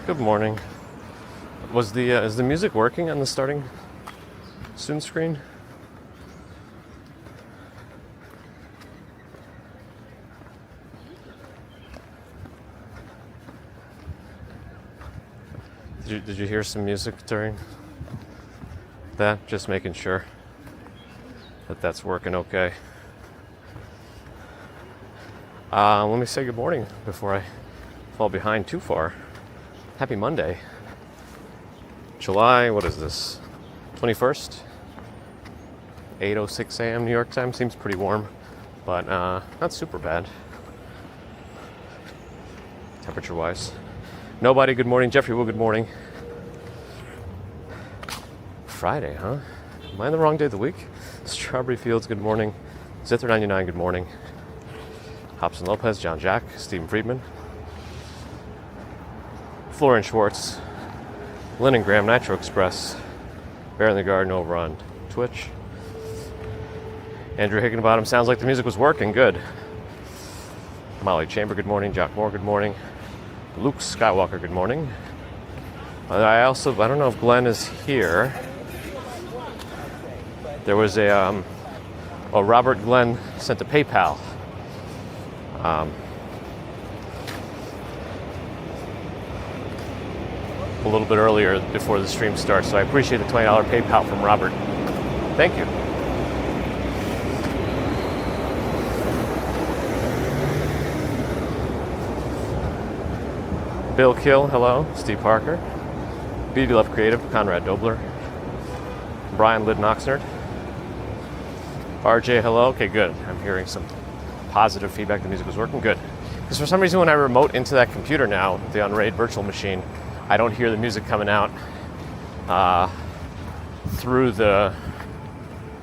Good morning. Was the is the music working on the starting soon screen? Did you hear some music during that? Just making sure that that's working okay. Let me say good morning before I fall behind too far. Happy Monday. July, what is this? 21st? 8:06 a.m. New York time. Seems pretty warm, but not super bad. Temperature-wise. Nobody, good morning. Jeffrey Will, good morning. Friday, huh? Am I on the wrong day of the week? Strawberry Fields, good morning. Zither99, good morning. Hobson Lopez, John Jack, Stephen Friedman. Florian Schwartz, Leningram, Nitro Express, Bear in the Garden over on Twitch. Andrew Higginbottom, sounds like the music was working, good. Molly Chamber, good morning. Jock Moore, good morning. Luke Skywalker, good morning. I don't know if Glenn is here. There was Robert Glenn sent a PayPal. A little bit earlier before the stream starts, so I appreciate the $20 PayPal from Robert. Thank you. Bill Kill, hello. Steve Parker. Beauty Love Creative, Conrad Dobler. Brian Lydon Oxnard. RJ, hello. Okay, good. I'm hearing some positive feedback. The music was working good. Because for some reason when I remote into that computer now, the Unraid virtual machine, I don't hear the music coming out through the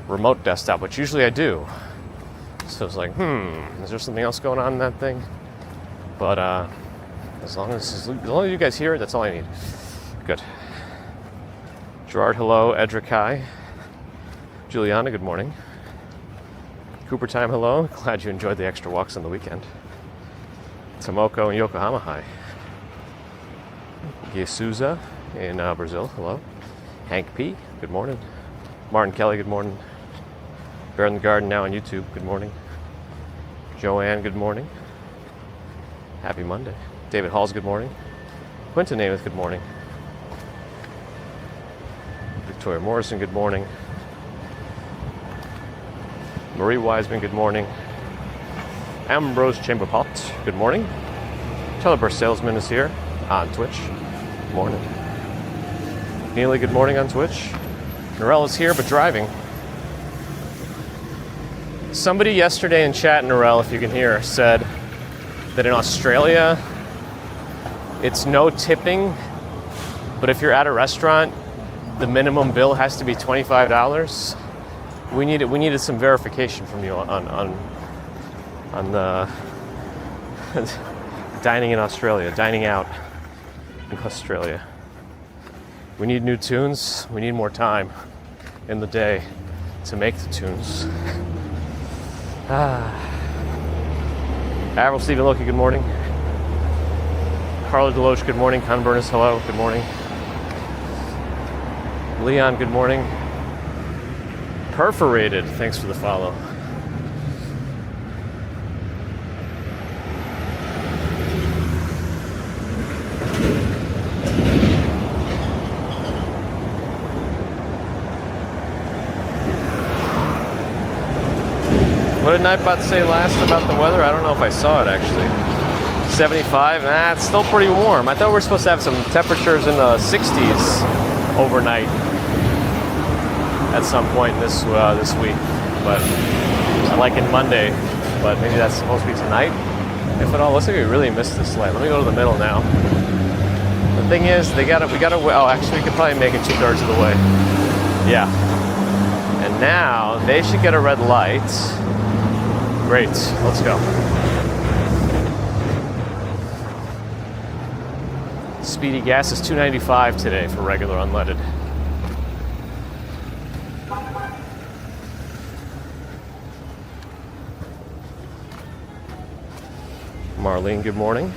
remote desktop, which usually I do. So it's like, is there something else going on in that thing? But as long as you guys hear it, that's all I need. Good. Gerard, hello. Edric, hi. Juliana, good morning. Cooper Time, hello. Glad you enjoyed the extra walks on the weekend. Tomoko and Yokohama, hi. Yesuza in Brazil, hello. Hank P, good morning. Martin Kelly, good morning. Bear in the Garden now on YouTube, good morning. Joanne, good morning. Happy Monday. David Halls, good morning. Quentin Namath, good morning. Victoria Morrison, good morning. Marie Wiseman, good morning. Ambrose Chamberpot, good morning. Teleburst Salesman is here on Twitch. Good morning. Neely, good morning on Twitch. Norell is here, but driving. Somebody yesterday in chat, Norell, if you can hear, said that in Australia, it's no tipping, but if you're at a restaurant, the minimum bill has to be $25. We needed some verification from you on the dining in Australia, dining out in Australia. We need new tunes. We need more time in the day to make the tunes. Avril Stephen Loki, good morning. Carla Deloche, good morning. Con Burness, hello, good morning. Leon, good morning. Perforated, thanks for the follow. What did Nightbot say last about the weather? I don't know if I saw it actually. 75, it's still pretty warm. I thought we were supposed to have some temperatures in the 60s overnight at some point this week, but I like it Monday, but maybe that's supposed to be tonight. If at all, looks like we really missed this light. Let me go to the middle now. The thing is, we gotta, actually we could probably make it 2/3 of the way. Yeah. And now, they should get a red light. Great, let's go. Speedy gas is $2.95 today for regular unleaded. Marlene, good morning.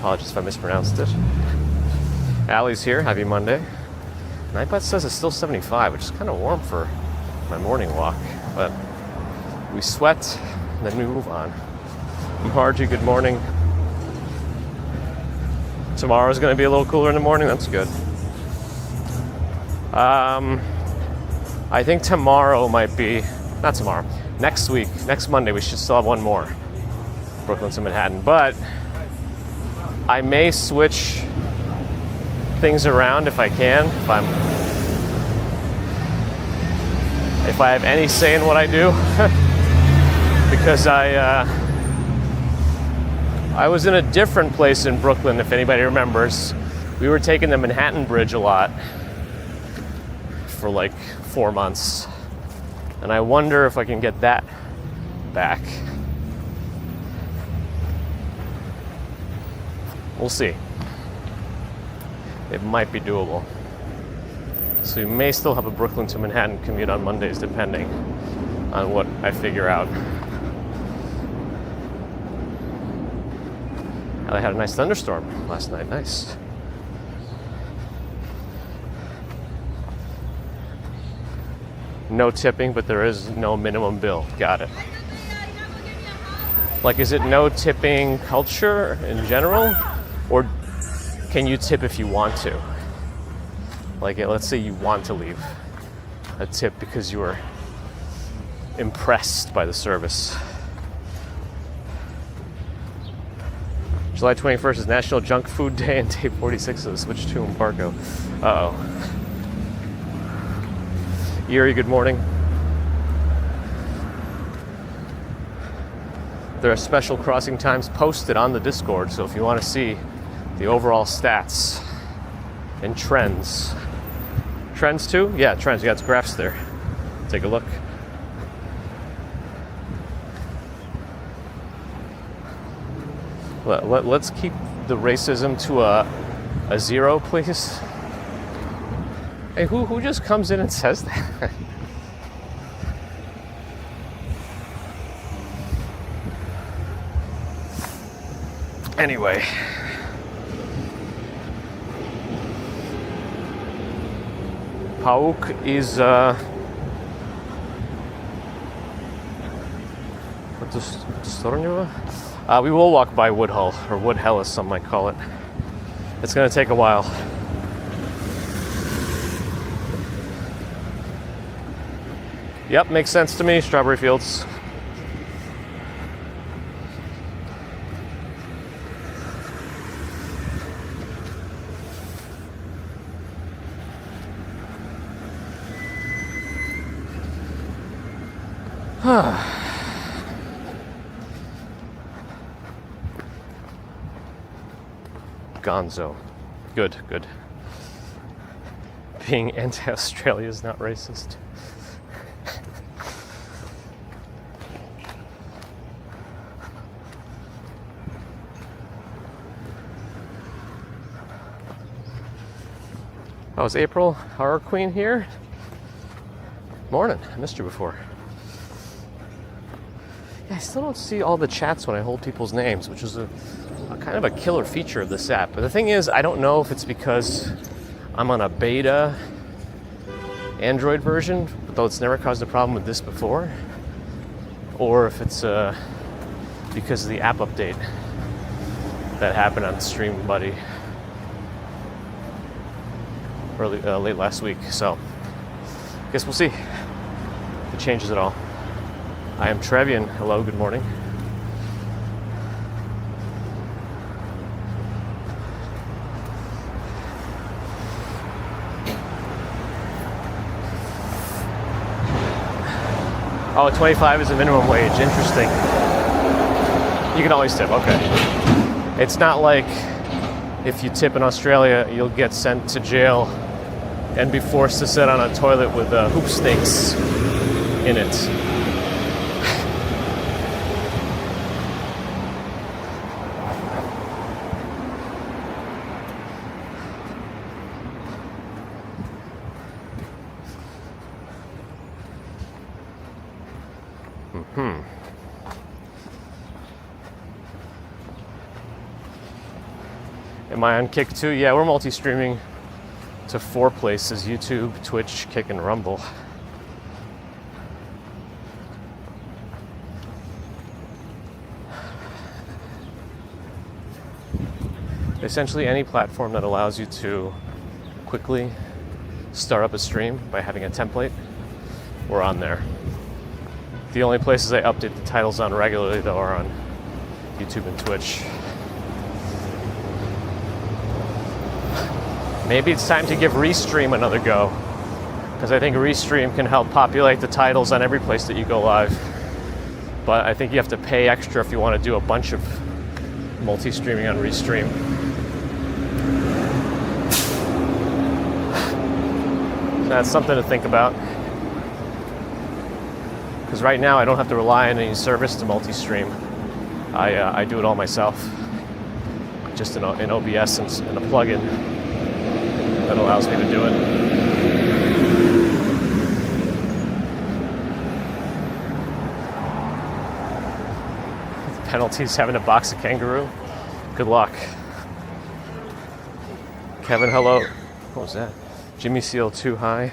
Apologies if I mispronounced it. Allie's here. Happy Monday. Nightbot says it's still 75, which is kind of warm for my morning walk. But we sweat, and then we move on. Margie, good morning. Tomorrow's going to be a little cooler in the morning. That's good. I think tomorrow might be, not tomorrow, next week, next Monday, we should still have one more. Brooklyn to Manhattan. But I may switch things around if I can. If I have any say in what I do. Because I was in a different place in Brooklyn, if anybody remembers. We were taking the Manhattan Bridge a lot for like 4 months. And I wonder if I can get that back. We'll see. It might be doable. So we may still have a Brooklyn to Manhattan commute on Mondays, depending on what I figure out. I had a nice thunderstorm last night. Nice. No tipping, but there is no minimum bill. Got it. Like, is it no tipping culture in general? Or can you tip if you want to? Like, let's say you want to leave a tip because you were impressed by the service. July 21st is National Junk Food Day, and day 46 of the Switch to embargo. Uh-oh. Erie, good morning. There are special crossing times posted on the Discord, so if you want to see the overall stats and trends. Trends too? Yeah, trends. You got graphs there. Take a look. Let's keep the racism to a zero, please. Hey, who just comes in and says that? Anyway. Pauk is we will walk by Woodhull, or Woodhull as some might call it. It's going to take a while. Yep, makes sense to me. Strawberry Fields. Gonzo. Good, good. Being anti-Australia is not racist. Oh, is April Horror Queen here? Morning. I missed you before. Yeah, I still don't see all the chats when I hold people's names, which is a kind of a killer feature of this app. But the thing is, I don't know if it's because I'm on a beta Android version, though it's never caused a problem with this before, or if it's because of the app update that happened on Stream Buddy early, late last week. So I guess we'll see if it changes at all. I am Trevian. Hello, good morning. Oh, 25 is the minimum wage. Interesting. You can always tip. Okay. It's not like if you tip in Australia, you'll get sent to jail and be forced to sit on a toilet with hoop snakes in it. Am I on Kick too? Yeah, we're multi-streaming to 4 places: YouTube, Twitch, Kick, and Rumble. Essentially any platform that allows you to quickly start up a stream by having a template, we're on there. The only places I update the titles on regularly, though, are on YouTube and Twitch. Maybe it's time to give Restream another go, because I think Restream can help populate the titles on every place that you go live. But I think you have to pay extra if you want to do a bunch of multi-streaming on Restream. So that's something to think about. Because right now I don't have to rely on any service to multi-stream. I do it all myself, just in OBS and a plugin that allows me to do it. The penalty's having to box a kangaroo. Good luck. Kevin, hello. What was that? Jimmy Seal too high.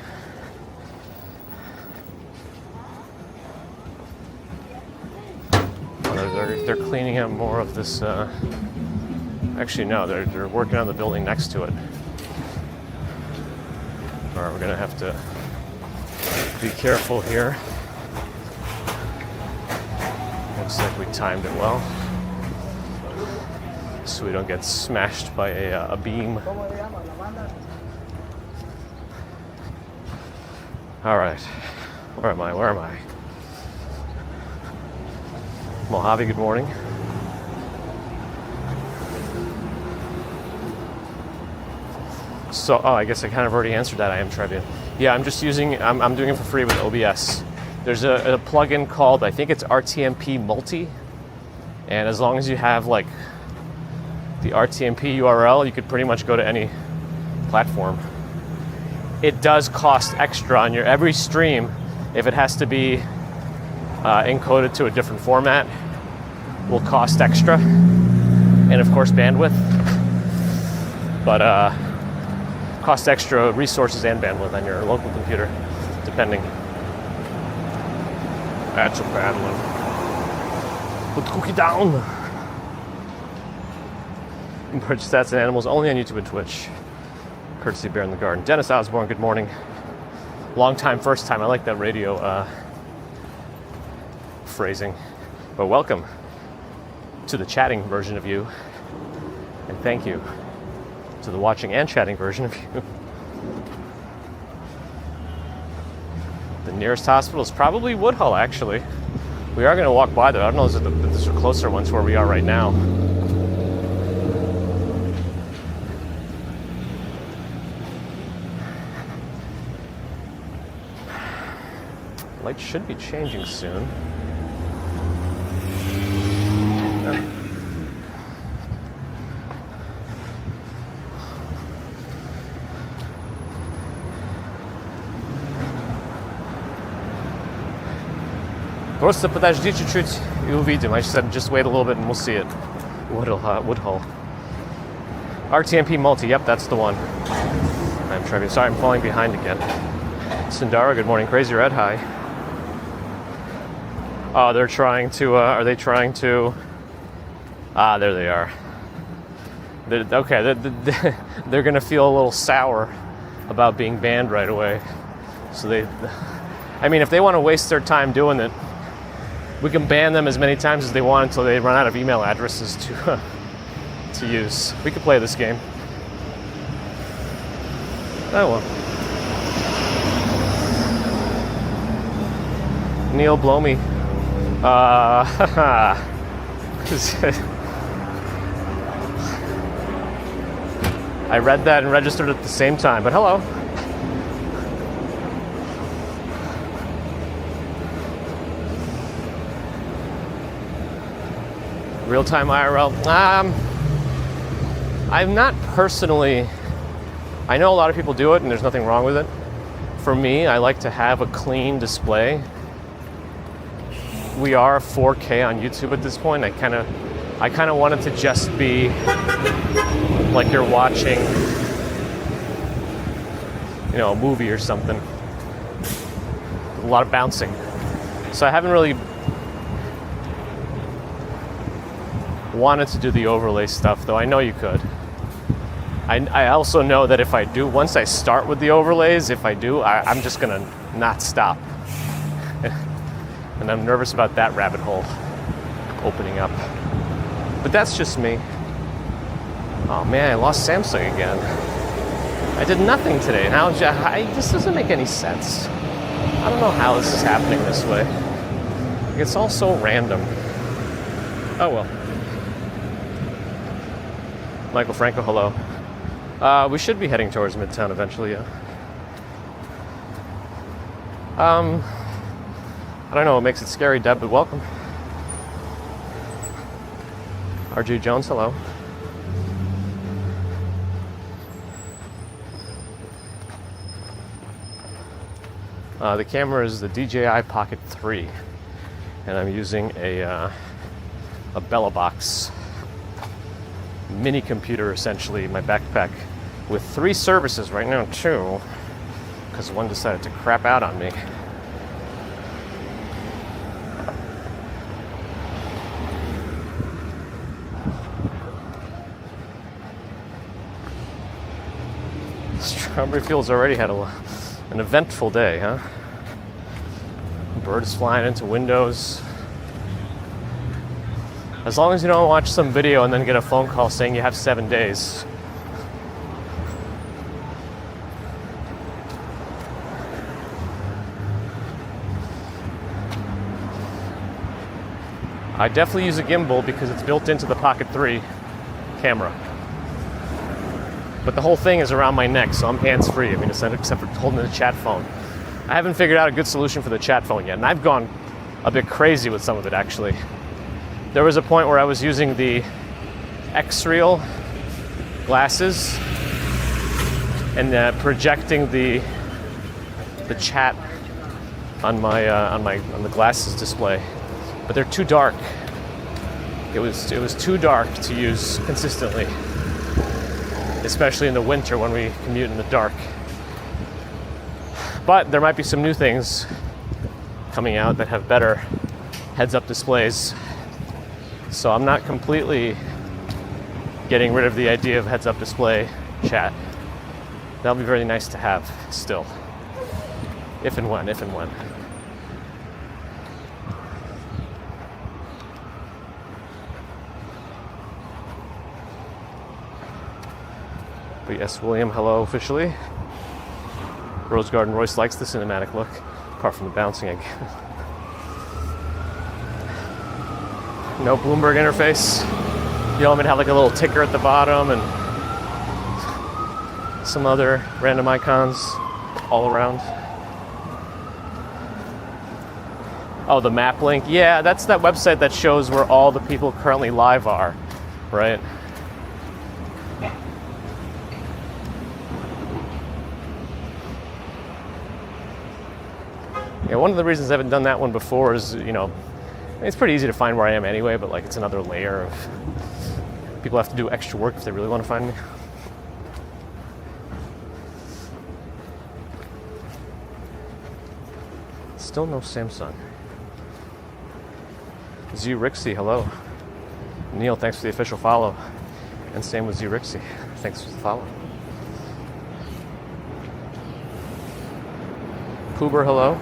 They're cleaning up more of this. Actually, no, they're working on the building next to it. All right, we're gonna have to be careful here. Looks like we timed it well, so we don't get smashed by a beam. All right, where am I? Where am I? Mojave, good morning. So, I guess I kind of already answered that. I am Trevian. Yeah, I'm just using, I'm doing it for free with OBS. There's a plugin called, I think it's RTMP Multi. And as long as you have like the RTMP URL, you could pretty much go to any platform. It does cost extra on your every stream if it has to be encoded to a different format, will cost extra, and of course bandwidth, but cost extra resources and bandwidth on your local computer, depending. That's a bad one. Put the cookie down. Merge stats and animals only on YouTube and Twitch. Courtesy Bear in the Garden. Dennis Osborne, good morning. Long time, first time. I like that radio phrasing. But welcome to the chatting version of you, and thank you to the watching and chatting version of you. The nearest hospital is probably Woodhull, actually. We are going to walk by there. I don't know if these are closer ones where we are right now. Light should be changing soon. Просто подожди чуть-чуть и увидим. I said just wait a little bit and we'll see it. Woodhull. RTMP Multi, yep, that's the one. I'm Trevian. Sorry, I'm falling behind again. Sundara, good morning. Crazy Red, hi. Oh, they're trying to, are they trying to... Ah, there they are. They're going to feel a little sour about being banned right away. So I mean, if they want to waste their time doing it, we can ban them as many times as they want until they run out of email addresses to use. We could play this game. Oh well. Neil Blomy. I read that and registered at the same time, but hello. Real-time IRL. I'm not personally... I know a lot of people do it and there's nothing wrong with it. For me, I like to have a clean display. We are 4K on YouTube at this point. I kind of want it to just be like you're watching, you know, a movie or something. A lot of bouncing. So I haven't really wanted to do the overlay stuff, though I know you could. I also know that if I do, once I start with the overlays, if I do, I'm just gonna not stop. And I'm nervous about that rabbit hole opening up. But that's just me. Oh man, I lost Samsung again. I did nothing today. Now this doesn't make any sense. I don't know how this is happening this way. It's all so random. Oh well. Michael Franco, hello. We should be heading towards Midtown eventually, yeah. I don't know what makes it scary, Deb, but welcome. RG Jones, hello. The camera is the DJI Pocket 3, and I'm using a Bella Box mini computer, essentially, in my backpack, with 3 services right now, 2, because one decided to crap out on me. Strawberry Fields already had an eventful day, huh? Birds flying into windows. As long as you don't watch some video and then get a phone call saying you have 7 days. I definitely use a gimbal because it's built into the Pocket 3 camera. But the whole thing is around my neck, so I'm hands-free. I mean, except for holding the chat phone. I haven't figured out a good solution for the chat phone yet, and I've gone a bit crazy with some of it, actually. There was a point where I was using the X-Reel glasses and projecting the chat on the glasses display, but they're too dark. It was too dark to use consistently, especially in the winter when we commute in the dark. But there might be some new things coming out that have better heads-up displays. So I'm not completely getting rid of the idea of heads-up display chat. That'll be very nice to have still. If and when. But yes, William, hello officially. Rose Garden Royce likes the cinematic look, apart from the bouncing again. No Bloomberg interface. You want me to have like a little ticker at the bottom and some other random icons all around. Oh, the map link. Yeah, that's that website that shows where all the people currently live are, right? Yeah, one of the reasons I haven't done that one before is, you know, it's pretty easy to find where I am anyway, but like it's another layer of people have to do extra work if they really want to find me. Still no Samsung. Z Rixie, hello. Neil, thanks for the official follow. And same with Z Rixie. Thanks for the follow. Poober, hello.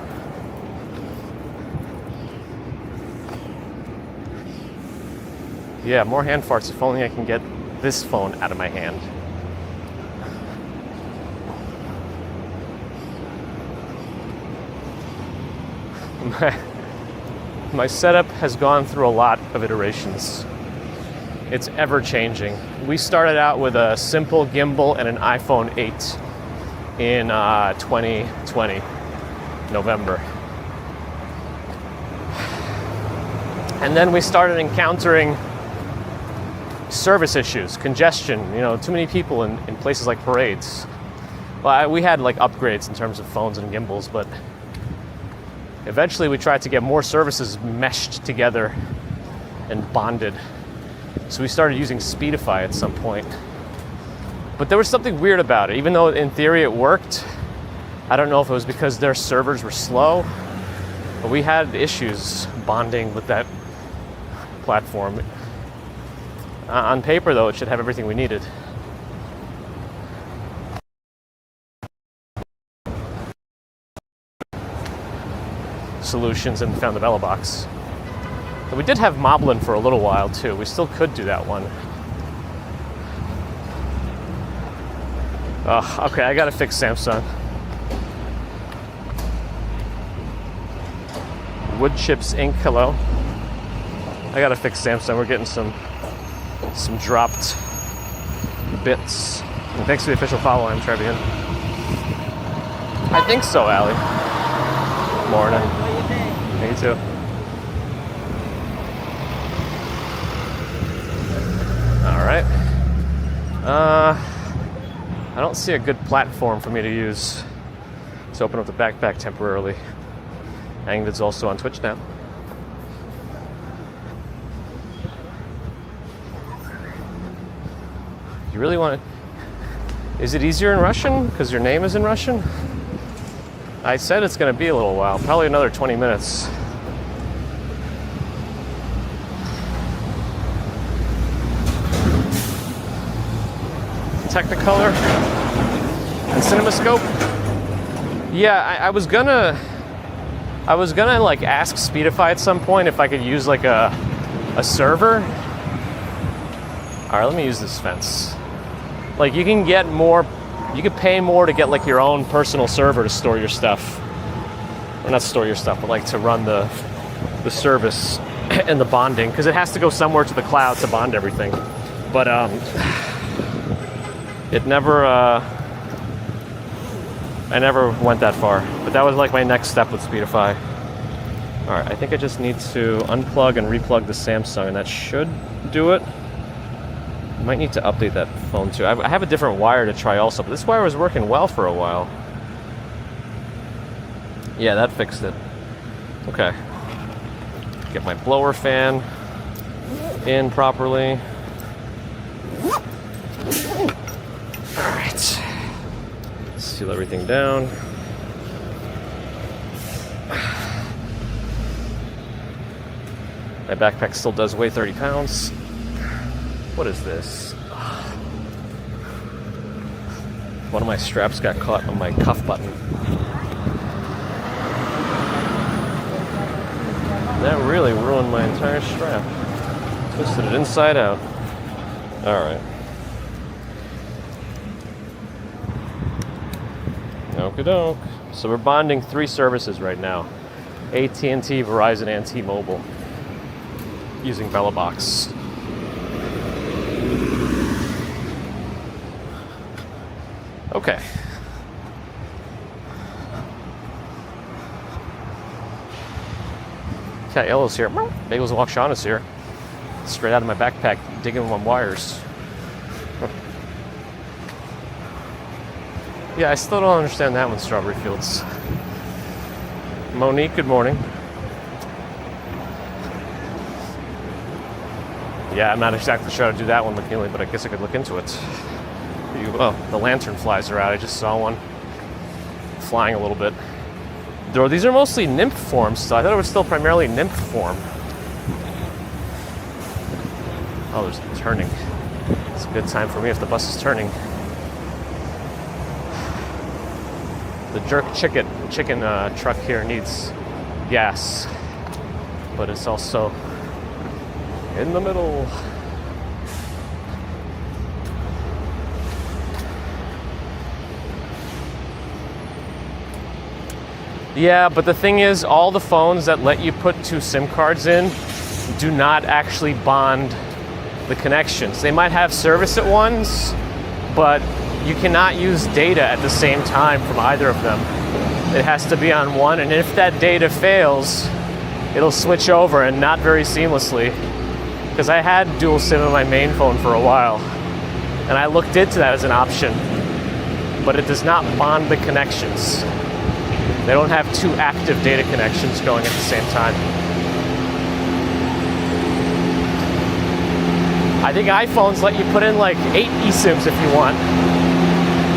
Yeah, more hand farts. If only I can get this phone out of my hand. My setup has gone through a lot of iterations. It's ever changing. We started out with a simple gimbal and an iPhone 8 in 2020, November. And then we started encountering service issues, congestion, you know, too many people in places like parades. Well, we had like upgrades in terms of phones and gimbals, but eventually we tried to get more services meshed together and bonded. So we started using Speedify at some point. But there was something weird about it. Even though in theory it worked, I don't know if it was because their servers were slow, but we had issues bonding with that platform. On paper, though, it should have everything we needed. Solutions and found the Bella box. But we did have Moblin for a little while too. We still could do that one. Okay, I gotta fix Samsung. Wood Chips Inc. Hello. I gotta fix Samsung. We're getting some dropped bits. And thanks for the official follow. I'm Trevian. I think so, Allie. Morning. Me too. All right. I don't see a good platform for me to use to open up the backpack temporarily. Angvid's also on Twitch now. You really want to... Is it easier in Russian? Because your name is in Russian? I said it's going to be a little while. Probably another 20 minutes. Technicolor and CinemaScope. Yeah, I was gonna like ask Speedify at some point if I could use like a server. All right, let me use this fence. Like you can get more, you could pay more to get like your own personal server to store your stuff. Or not store your stuff, but like to run the service and the bonding, because it has to go somewhere to the cloud to bond everything. But it never, I never went that far. But that was like my next step with Speedify. All right, I think I just need to unplug and replug the Samsung, and that should do it. I might need to update that phone too. I have a different wire to try also, but this wire was working well for a while. Yeah, that fixed it. Okay. Get my blower fan in properly. Alright. Seal everything down. My backpack still does weigh 30 pounds. What is this? One of my straps got caught on my cuff button. That really ruined my entire strap. Twisted it inside out. Alright. Okie doke. So we're bonding 3 services right now. AT&T, Verizon, and T-Mobile. Using BellaBox. Okay. Cat Yellow's here. Bagels Walk Sean is here. Straight out of my backpack, digging on wires. Yeah, I still don't understand that one, Strawberry Fields. Monique, good morning. Yeah, I'm not exactly sure how to do that one, McNeely, but I guess I could look into it. Oh, the lantern flies are out. I just saw one flying a little bit. These are mostly nymph forms, so I thought it was still primarily nymph form. Oh, there's turning. It's a good time for me if the bus is turning. The jerk chicken truck here needs gas, but it's also in the middle. Yeah, but the thing is, all the phones that let you put 2 SIM cards in do not actually bond the connections. They might have service at ones, but you cannot use data at the same time from either of them. It has to be on one, and if that data fails, it'll switch over, and not very seamlessly. Because I had dual SIM on my main phone for a while, and I looked into that as an option, but it does not bond the connections. They don't have 2 active data connections going at the same time. I think iPhones let you put in like 8 eSIMs if you want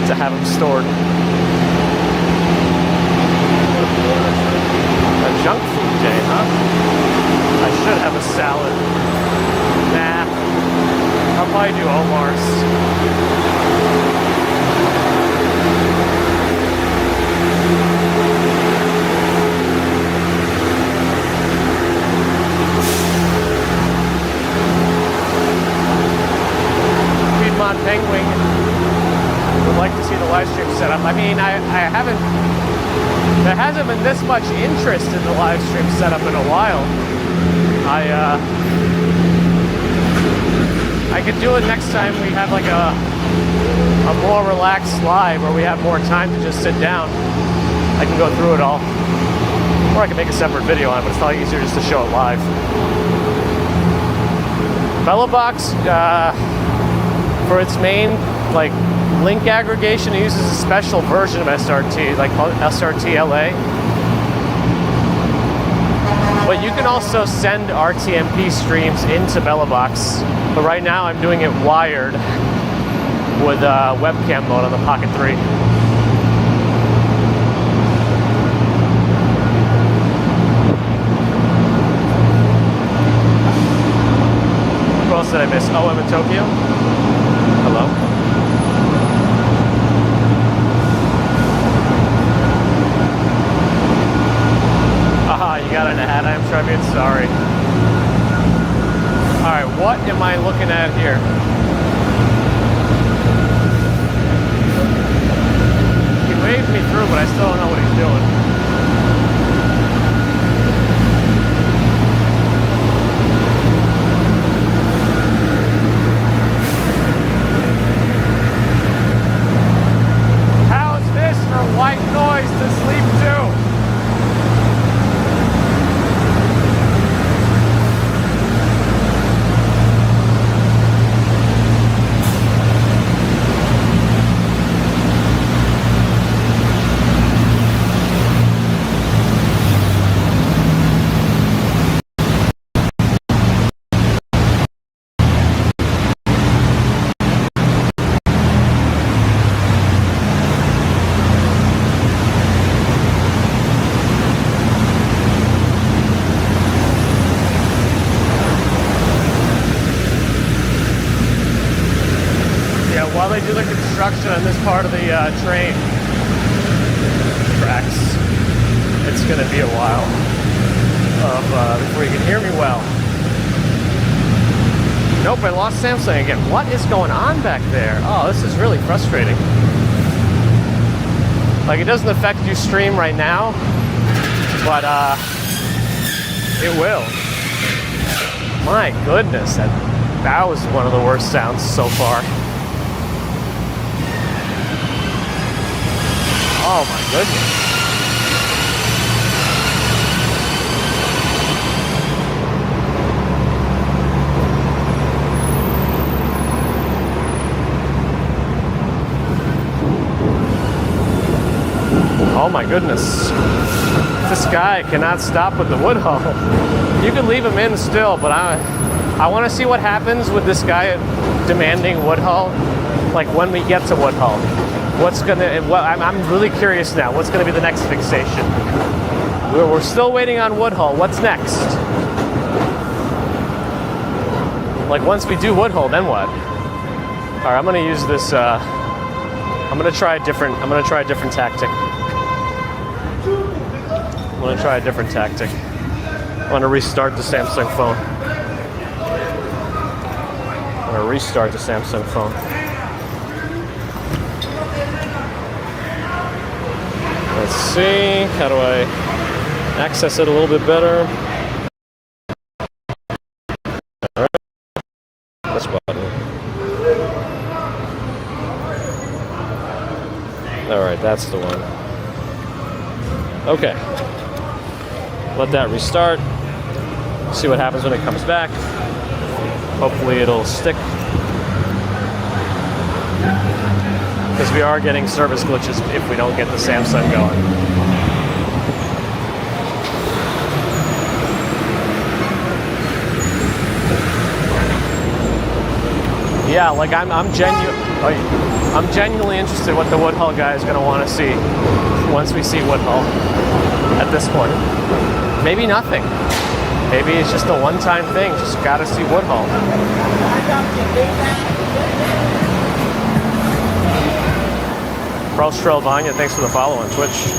to have them stored. A junk food day, huh? I should have a salad. Nah. I'll probably do Omar's. Piedmont Penguin would like to see the live stream setup. I mean, I haven't. There hasn't been this much interest in the live stream setup in a while. I could do it next time we have like a more relaxed live where we have more time to just sit down. I can go through it all. Or I can make a separate video on it, but it's probably easier just to show it live. Bellabox, for its main like link aggregation, it uses a special version of SRT, like called SRT LA. But you can also send RTMP streams into Bellabox. But right now I'm doing it wired with webcam mode on the Pocket 3. What else did I miss? Oh, I'm in Tokyo. Hello. Aha, you got an ad, I'm Trevian, sorry. Alright, what am I looking at here? He waved me through, but I still don't know what he's doing. How's this for white noise to sleep to? While they do the construction on this part of the train tracks, it's going to be a while before you can hear me well. Nope, I lost Samsung again. What is going on back there? Oh, this is really frustrating. Like, it doesn't affect you stream right now, but it will. My goodness, that was one of the worst sounds so far. Oh my goodness. Oh my goodness. This guy cannot stop with the Woodhull. You can leave him in still, but I want to see what happens with this guy demanding Woodhull, like when we get to Woodhull. I'm really curious now. What's going to be the next fixation? We're still waiting on Woodhull. What's next? Like, once we do Woodhull, then what? All right, I'm going to use this. I'm going to try a different tactic. I'm going to try a different tactic. I'm going to restart the Samsung phone. Let's see, how do I access it a little bit better? All right, this button. All right, that's the one. Okay, let that restart. See what happens when it comes back. Hopefully it'll stick. Because we are getting service glitches if we don't get the Samsung going. Yeah, like I'm genuinely interested in what the Woodhull guy is going to want to see once we see Woodhull at this point. Maybe nothing. Maybe it's just a one-time thing. Just got to see Woodhull. Prostrelvania, thanks for the follow on Twitch.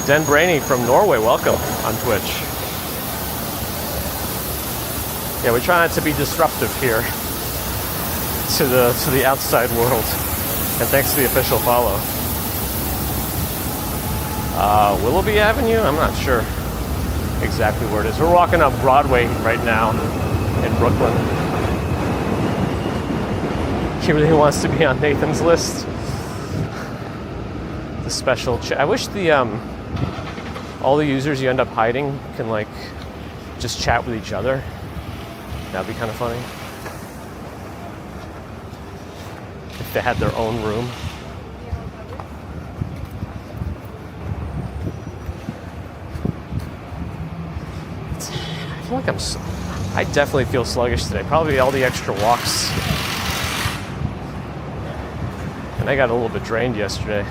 Den Brainy from Norway, welcome on Twitch. Yeah, we try not to be disruptive here to the outside world. And thanks to the official follow. Willoughby Avenue? I'm not sure exactly where it is. We're walking up Broadway right now in Brooklyn. He really wants to be on Nathan's list. The special I wish the all the users you end up hiding can like just chat with each other. That'd be kind of funny. If they had their own room. I feel like I definitely feel sluggish today. Probably all the extra walks. And I got a little bit drained yesterday.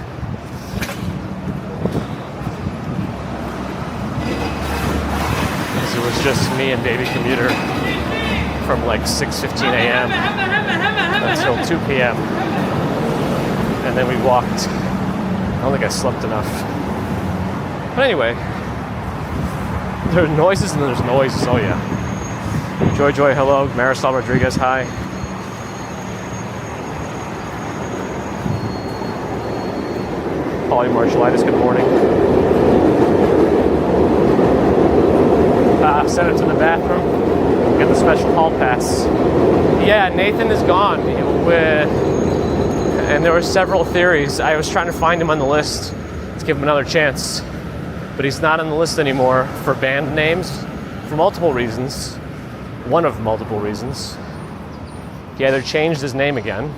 Because it was just me and baby Commuter from like 6:15 a.m. until 2 p.m. And then we walked. I don't think I slept enough. But anyway, there's noises and then there's noises. Oh yeah. Joy, hello. Marisol Rodriguez, hi. Polly Marshalitis, good morning. Sent it to the bathroom. Get the special hall pass. Yeah, Nathan is gone. And there were several theories. I was trying to find him on the list to give him another chance. But he's not on the list anymore for band names for multiple reasons. One of multiple reasons. He either changed his name again,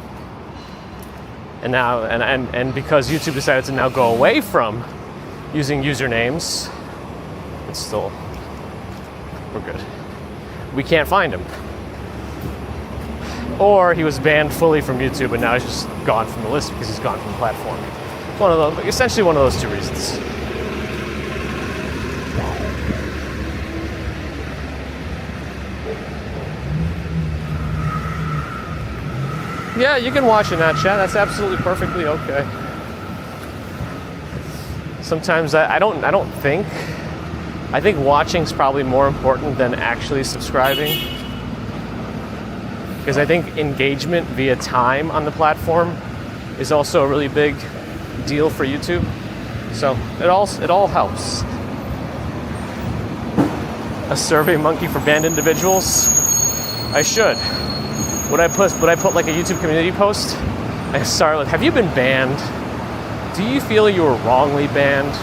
and now and because YouTube decided to now go away from using usernames, it's still we're good. We can't find him. Or he was banned fully from YouTube and now he's just gone from the list because he's gone from the platform. One of those, essentially one of those two reasons. Yeah, you can watch in that chat. That's absolutely perfectly okay. Sometimes I think watching's probably more important than actually subscribing. Because I think engagement via time on the platform is also a really big deal for YouTube. So it all helps. A survey monkey for banned individuals? I should. Would I put like a YouTube community post? I start with, have you been banned? Do you feel you were wrongly banned?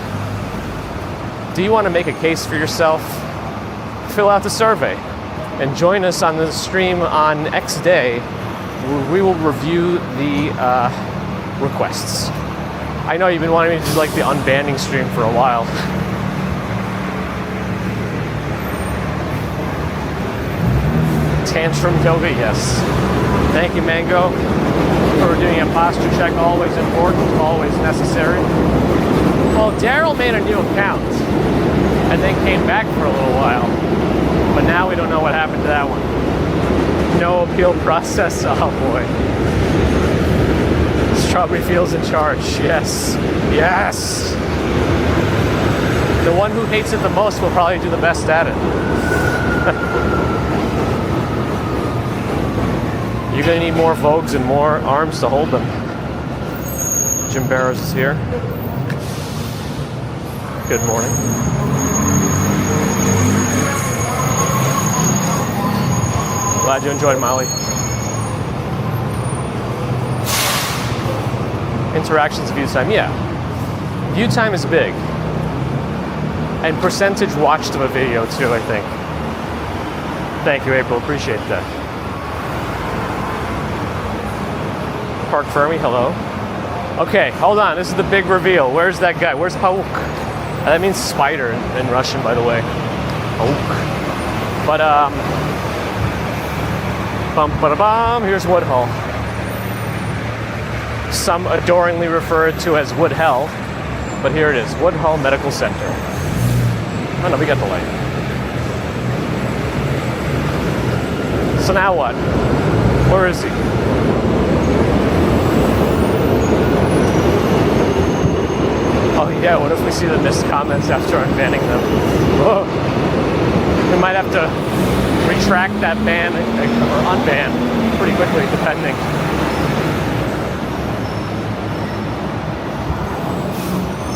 Do you want to make a case for yourself? Fill out the survey and join us on the stream on X day. We will review the requests. I know you've been wanting me to do like the unbanning stream for a while. Tantrum yoga, yes. Thank you, Mango, for doing a posture check. Always important, always necessary. Well, Daryl made a new account and then came back for a little while. But now we don't know what happened to that one. No appeal process, oh boy. Strawberry Fields in charge, yes. Yes! The one who hates it the most will probably do the best at it. You're gonna need more Vogues and more arms to hold them. Jim Barrows is here. Good morning. Glad you enjoyed, Molly. Interactions, view time, yeah. View time is big. And percentage watched of a video too, I think. Thank you, April, appreciate that. Park Fermi, hello. Okay, hold on, this is the big reveal. Where's that guy? Where's Pauk? That means spider in Russian, by the way. Oak. But, here's Woodhull. Some adoringly referred to as Woodhull, but here it is, Woodhull Medical Center. Oh no, we got the light. So now what? Where is he? Oh yeah, what if we see the missed comments after unbanning them? Whoa. We might have to retract that ban or unban pretty quickly, depending.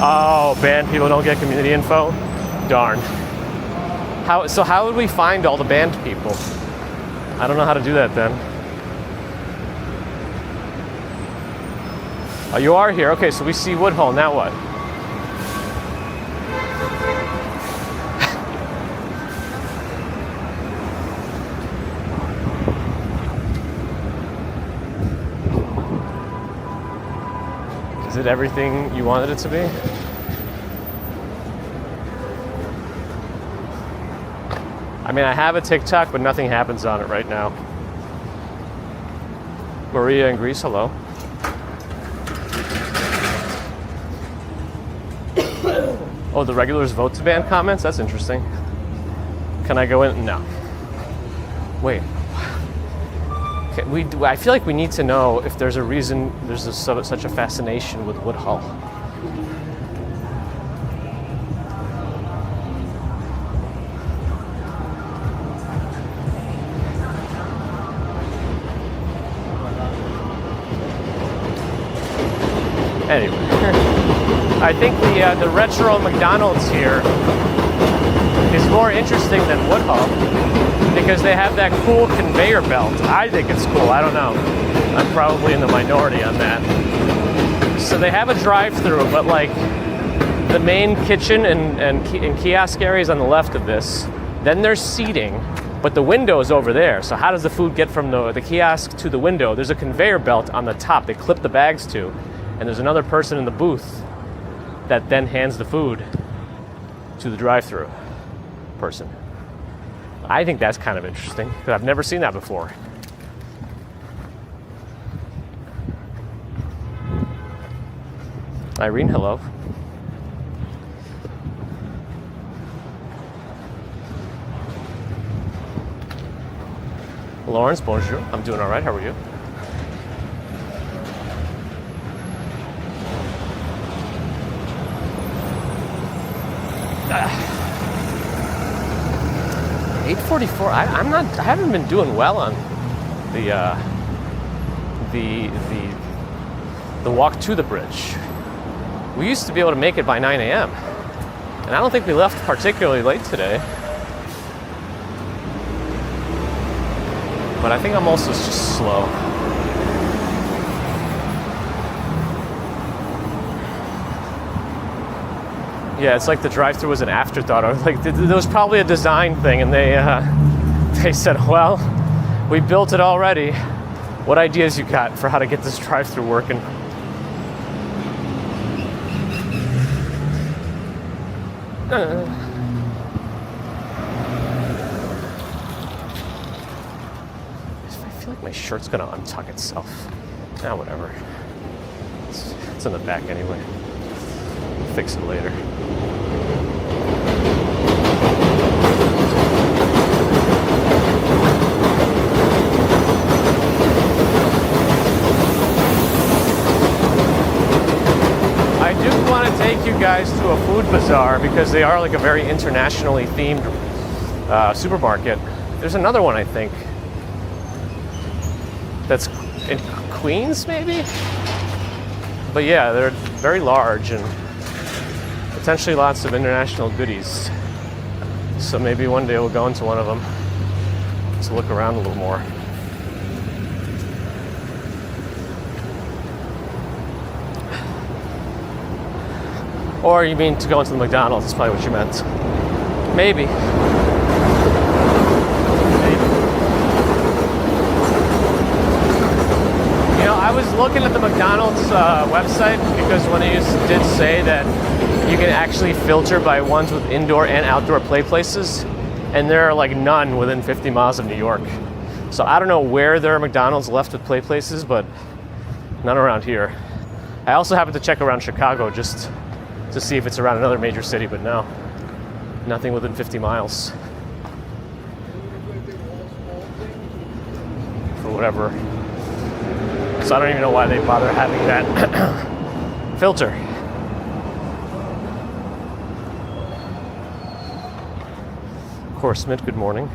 Oh, banned people don't get community info? Darn. So how would we find all the banned people? I don't know how to do that then. Oh, you are here. Okay, so we see Woodhull. Now what? Is it everything you wanted it to be? I mean, I have a TikTok, but nothing happens on it right now. Maria in Greece, hello. Oh, the regulars vote to ban comments? That's interesting. Can I go in? No. Wait. Okay, I feel like we need to know if there's a reason there's such a fascination with Woodhull. Anyway, I think the retro McDonald's here is more interesting than Woodhull because they have that cool conveyor belt. I think it's cool. I don't know. I'm probably in the minority on that. So they have a drive-through, but like the main kitchen and kiosk areas on the left of this. Then there's seating, but the window is over there. So how does the food get from the kiosk to the window? There's a conveyor belt on the top they clip the bags to. And there's another person in the booth that then hands the food to the drive-through person. I think that's kind of interesting because I've never seen that before. Irene, hello. Lawrence, bonjour. I'm doing all right. How are you? 8:44. I haven't been doing well on the walk to the bridge. We used to be able to make it by 9 a.m. and I don't think we left particularly late today. But I think I'm also just slow. Yeah, it's like the drive-thru was an afterthought. I was like, there was probably a design thing, and they said, well, we built it already. What ideas you got for how to get this drive-thru working? I feel like my shirt's gonna untuck itself. Ah, whatever. It's in the back anyway. We'll fix it later. I do want to take you guys to a food bazaar because they are like a very internationally themed supermarket. There's another one, I think, that's in Queens, maybe? But yeah, they're very large and potentially lots of international goodies. So maybe one day we'll go into one of them to look around a little more. Or you mean to go into the McDonald's, is probably what you meant. Maybe. You know, I was looking at the McDonald's website because one of you did say that you can actually filter by ones with indoor and outdoor play places, and there are like none within 50 miles of New York. So I don't know where there are McDonald's left with play places, but none around here. I also happened to check around Chicago just to see if it's around another major city, but no, nothing within 50 miles. For whatever. So I don't even know why they bother having that filter. Of course, Smith, good morning.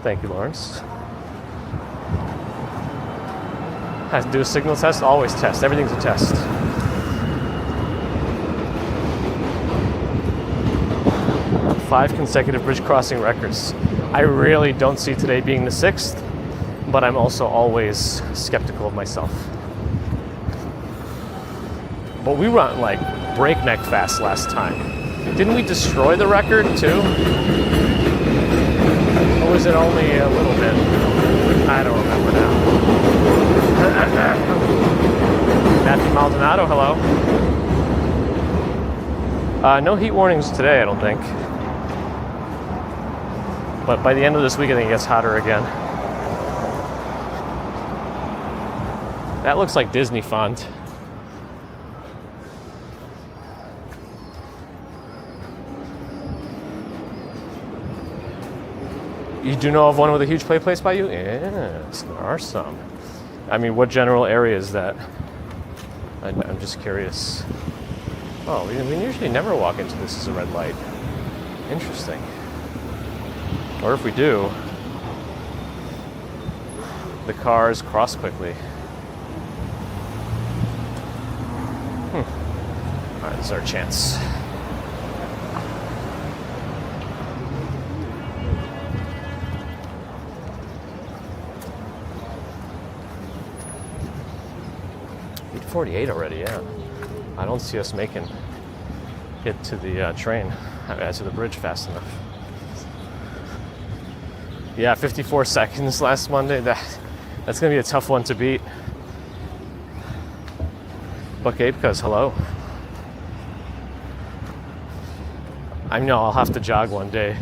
Thank you, Lawrence. Has to do a signal test? Always test. Everything's a test. Five consecutive bridge crossing records. I really don't see today being the 6th, but I'm also always skeptical of myself. But we run like breakneck fast last time. Didn't we destroy the record too? Or was it only a little bit? I don't remember now. Matthew Maldonado, hello. No heat warnings today, I don't think. But by the end of this week, I think it gets hotter again. That looks like Disney font. You do know of one with a huge play place by you? Yes, there are some. I mean, what general area is that? I'm just curious. Oh, we usually never walk into this as a red light. Interesting. Or if we do, the cars cross quickly. All right, this is our chance. .48 already, yeah. I don't see us making it to the train, to the bridge fast enough. Yeah, 54 seconds last Monday. That's gonna be a tough one to beat. Buck Apecuz, hello. I know I'll have to jog one day.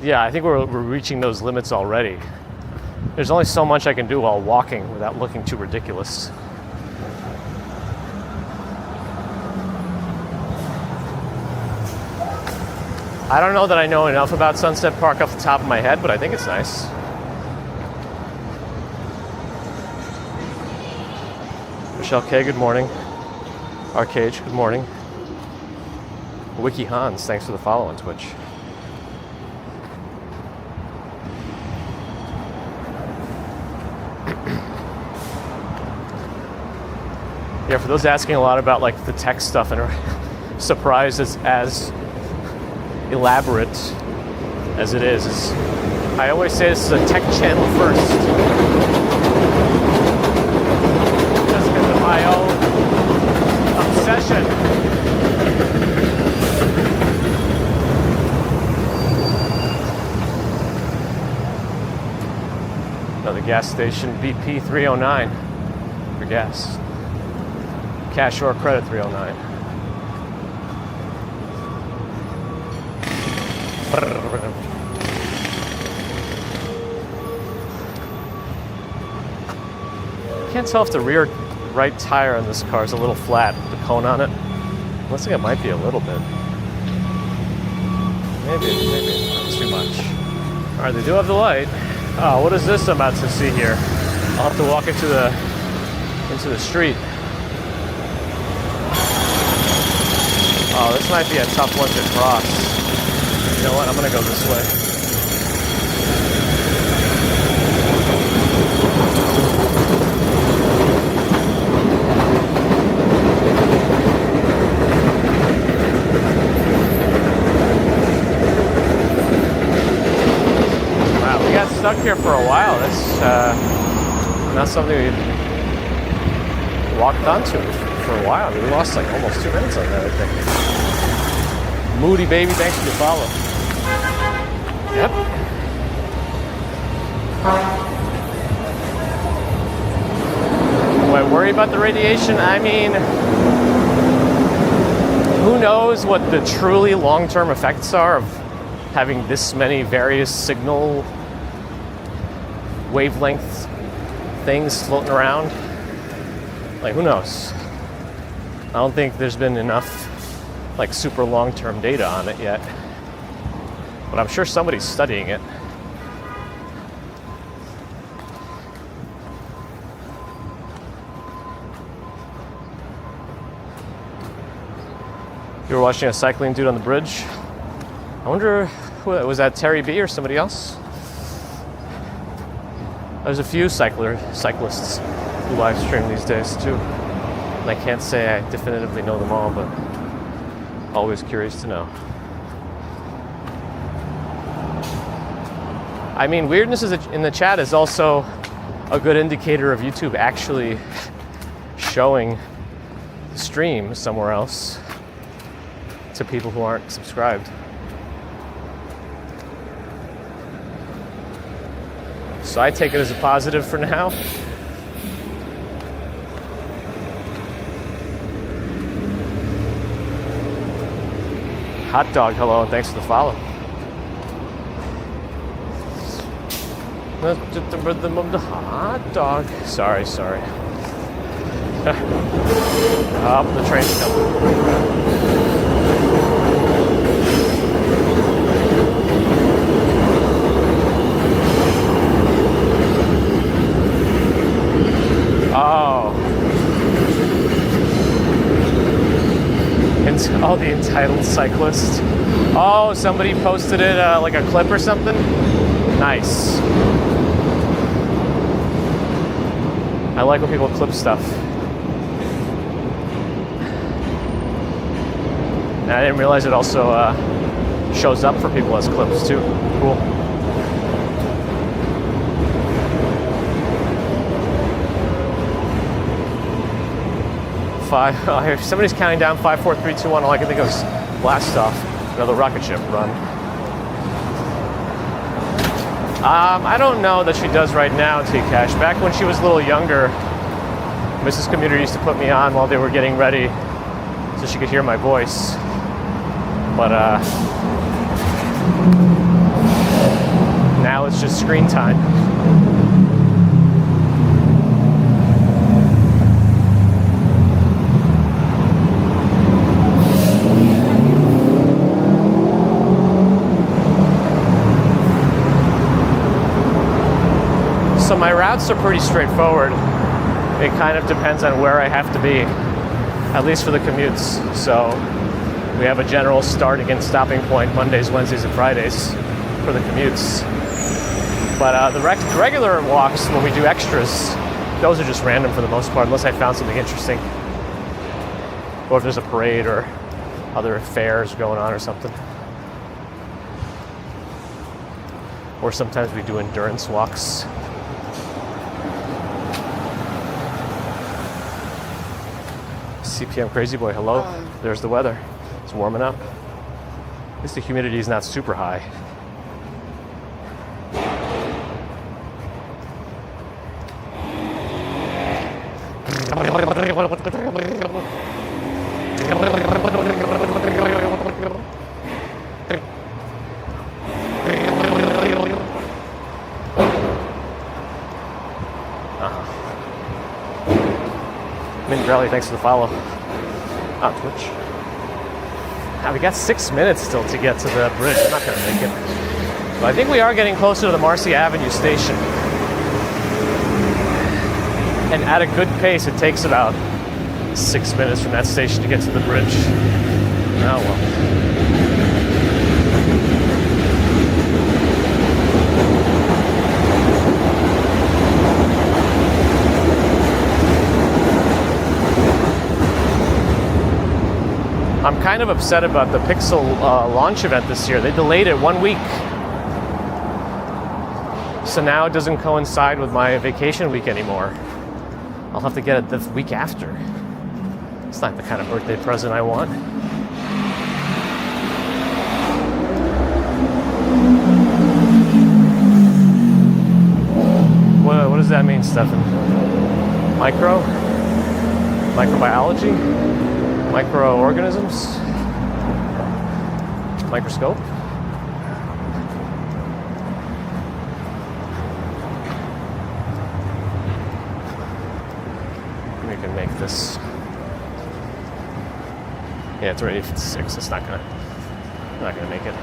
Yeah, I think we're reaching those limits already. There's only so much I can do while walking without looking too ridiculous. I don't know that I know enough about Sunset Park off the top of my head, but I think it's nice. Michelle K, good morning. Arcade, good morning. Wiki Hans, thanks for the follow on Twitch. Yeah, for those asking a lot about like the tech stuff and are surprised as elaborate as it is, I always say this is a tech channel first. Just because of my own obsession. Another gas station, BP 309 for gas. Cash or credit 309. Can't tell if the rear right tire on this car is a little flat, the cone on it. Looks like it might be a little bit. Maybe not too much. All right, they do have the light. Oh, what is this I'm about to see here? I'll have to walk into the street. Oh, this might be a tough one to cross. You know what? I'm gonna go this way. Wow, we got stuck here for a while. That's not something we walked onto for a while. I mean, we lost like almost 2 minutes on that, I think. Moody baby, thanks for the follow. Yep. Do I worry about the radiation? I mean, who knows what the truly long-term effects are of having this many various signal wavelength things floating around. Like, who knows? I don't think there's been enough like super long-term data on it yet, but I'm sure somebody's studying it. You were watching a cycling dude on the bridge. I wonder who was that, Terry B or somebody else? There's a few cyclists who live stream these days too. And I can't say I definitively know them all, but always curious to know. I mean, weirdness in the chat is also a good indicator of YouTube actually showing the stream somewhere else to people who aren't subscribed. So I take it as a positive for now. Hot dog, hello, and thanks for the follow. The hot dog. Sorry. Oh, the train's coming. Oh. Oh, the entitled cyclist. Oh, somebody posted it like a clip or something? Nice. I like when people clip stuff. And I didn't realize it also shows up for people as clips too. Cool. Somebody's counting down 5, 4, 3, 2, 1. All I can think of is blast off. Another rocket ship run. I don't know that she does right now, T-Cash. Back when she was a little younger, Mrs. Commute used to put me on while they were getting ready so she could hear my voice. But now it's just screen time. So my routes are pretty straightforward. It kind of depends on where I have to be, at least for the commutes. So we have a general starting and stopping point Mondays, Wednesdays, and Fridays for the commutes. But the regular walks, when we do extras, those are just random for the most part, unless I found something interesting. Or if there's a parade or other fairs going on or something. Or sometimes we do endurance walks. CPM Crazy Boy, hello. There's the weather. It's warming up. At least the humidity is not super high. Mint Rally, thanks for the follow on Twitch. Now we got 6 minutes still to get to the bridge. I'm not gonna make it. But I think we are getting closer to the Marcy Avenue station. And at a good pace, it takes about 6 minutes from that station to get to the bridge. Oh well. I'm kind of upset about the Pixel launch event this year. They delayed it 1 week. So now it doesn't coincide with my vacation week anymore. I'll have to get it the week after. It's not the kind of birthday present I want. What does that mean, Stefan? Microbiology? Microorganisms? microscope. We can make this. Yeah, it's already 56. It's not gonna make it.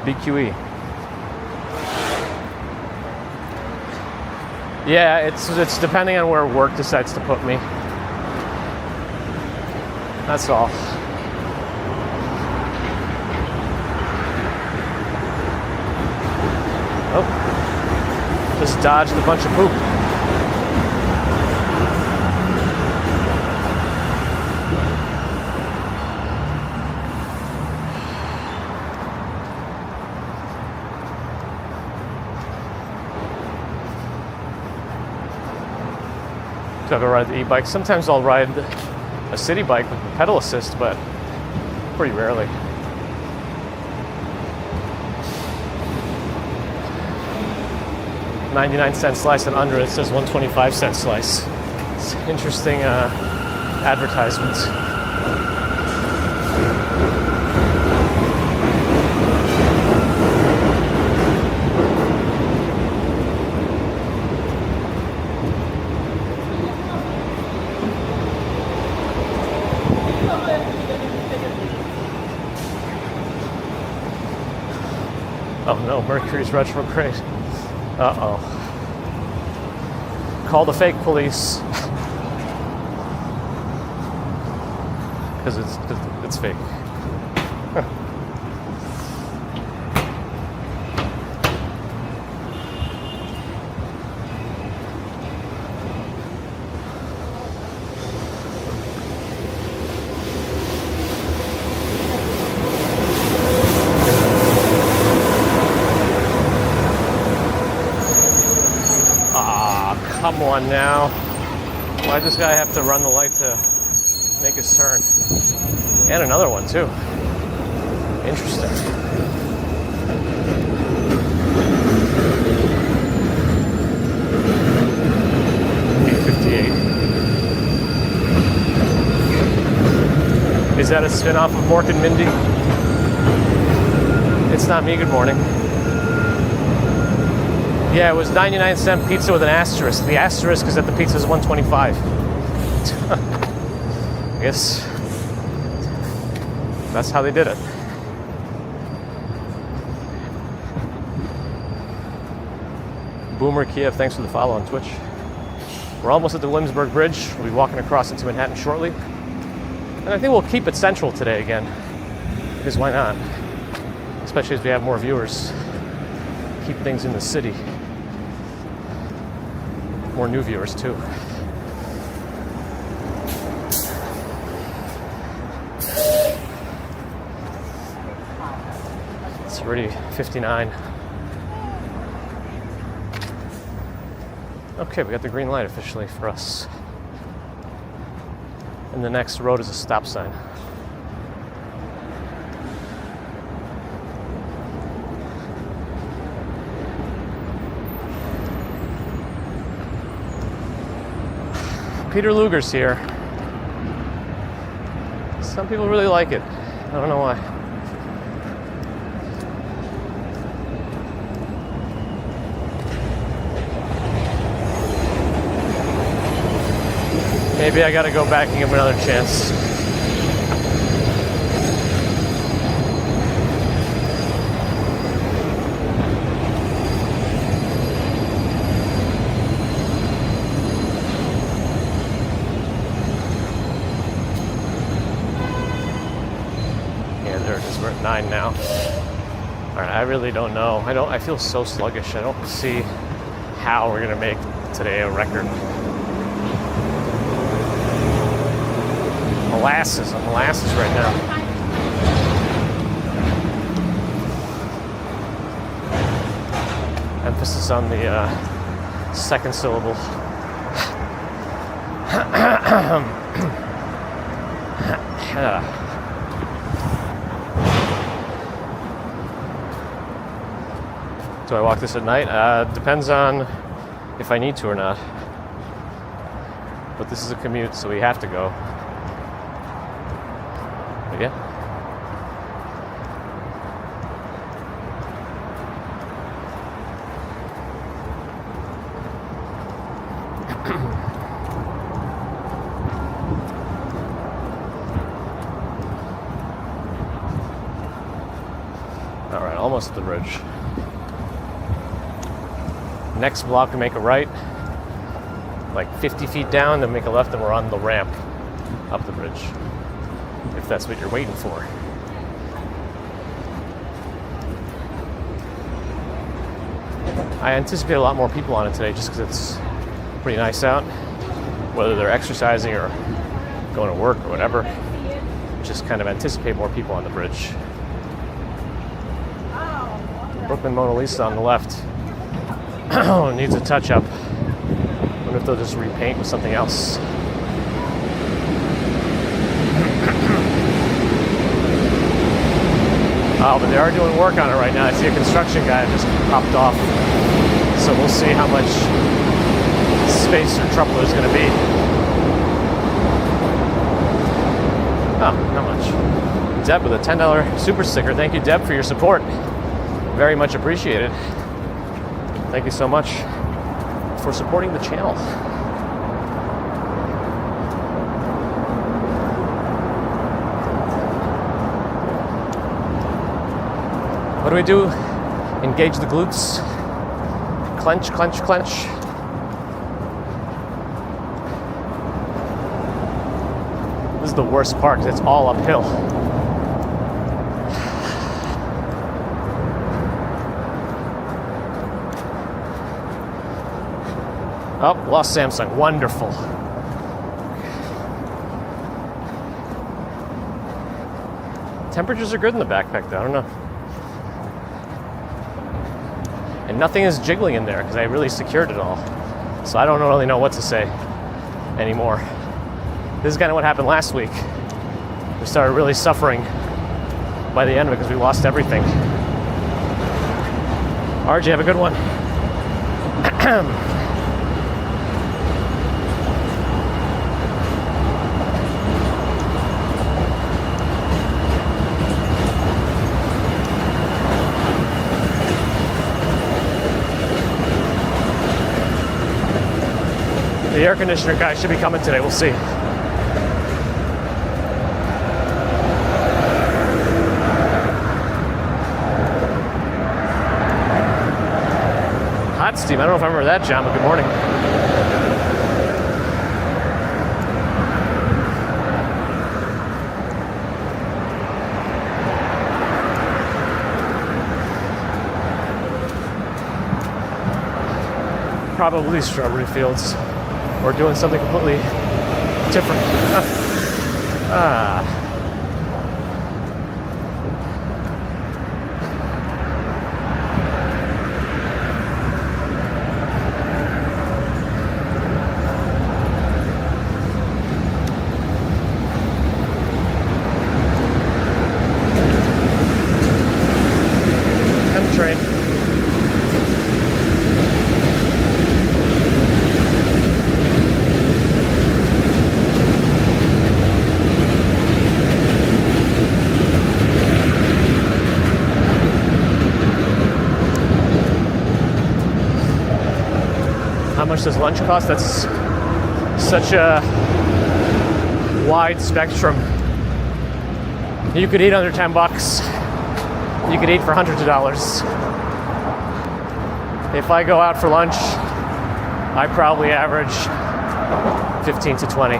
BQE. Yeah, it's depending on where work decides to put me. That's all. Oh, just dodged a bunch of poop. To ever ride the e-bike. Sometimes I'll ride a city bike with the pedal assist, but pretty rarely. $0.99 slice, and under it says 125-cent slice. It's an interesting advertisement. Oh no, Mercury's retrograde. Uh-oh. Call the fake police. Because it's fake. Come on now. Why'd this guy have to run the light to make his turn? And another one too. Interesting. Is that a spin-off of Mork and Mindy? It's not me, good morning. Yeah, it was 99-cent pizza with an asterisk. The asterisk is that the pizza is $1.25. I guess that's how they did it. Boomer Kiev, thanks for the follow on Twitch. We're almost at the Williamsburg Bridge. We'll be walking across into Manhattan shortly. And I think we'll keep it central today again. Because why not? Especially as we have more viewers. Keep things in the city. More new viewers too. It's already 59. Okay, we got the green light officially for us. And the next road is a stop sign. Peter Luger's here. Some people really like it. I don't know why. Maybe I gotta go back and give him another chance. We're at 9 now. All right, I really don't know. I feel so sluggish. I don't see how we're gonna make today a record. Molasses. I'm molasses right now. Emphasis on the second syllable. Do I walk this at night? Depends on if I need to or not. but this is a commute, so we have to go. But yeah. All right, almost at the bridge. Next block, we make a right, like 50 feet down, then make a left, and we're on the ramp up the bridge, if that's what you're waiting for. I anticipate a lot more people on it today just because it's pretty nice out, whether they're exercising or going to work or whatever. Just kind of anticipate more people on the bridge. Brooklyn Mona Lisa on the left. Needs a touch-up. Wonder if they'll just repaint with something else. Oh, but they are doing work on it right now. I see a construction guy just popped off. So we'll see how much space or trouble there's going to be. Oh, not much. Deb with a $10 super sticker. Thank you, Deb, for your support. Very much appreciated. Thank you so much for supporting the channel. What do we do? Engage the glutes. Clench, clench, clench. This is the worst part because it's all uphill. Oh, lost Samsung. Wonderful. Temperatures are good in the backpack, though. I don't know. And nothing is jiggling in there because I really secured it all. So I don't really know what to say anymore. This is kind of what happened last week. We started really suffering by the end of it because we lost everything. RJ, have a good one. The air conditioner guy should be coming today. We'll see. Hot steam. I don't know if I remember that, John, but good morning. Probably strawberry fields. Or doing something completely different. M train. How much does lunch cost? That's such a wide spectrum. You could eat under $10. You could eat for hundreds of dollars. If I go out for lunch, I probably average 15 to 20.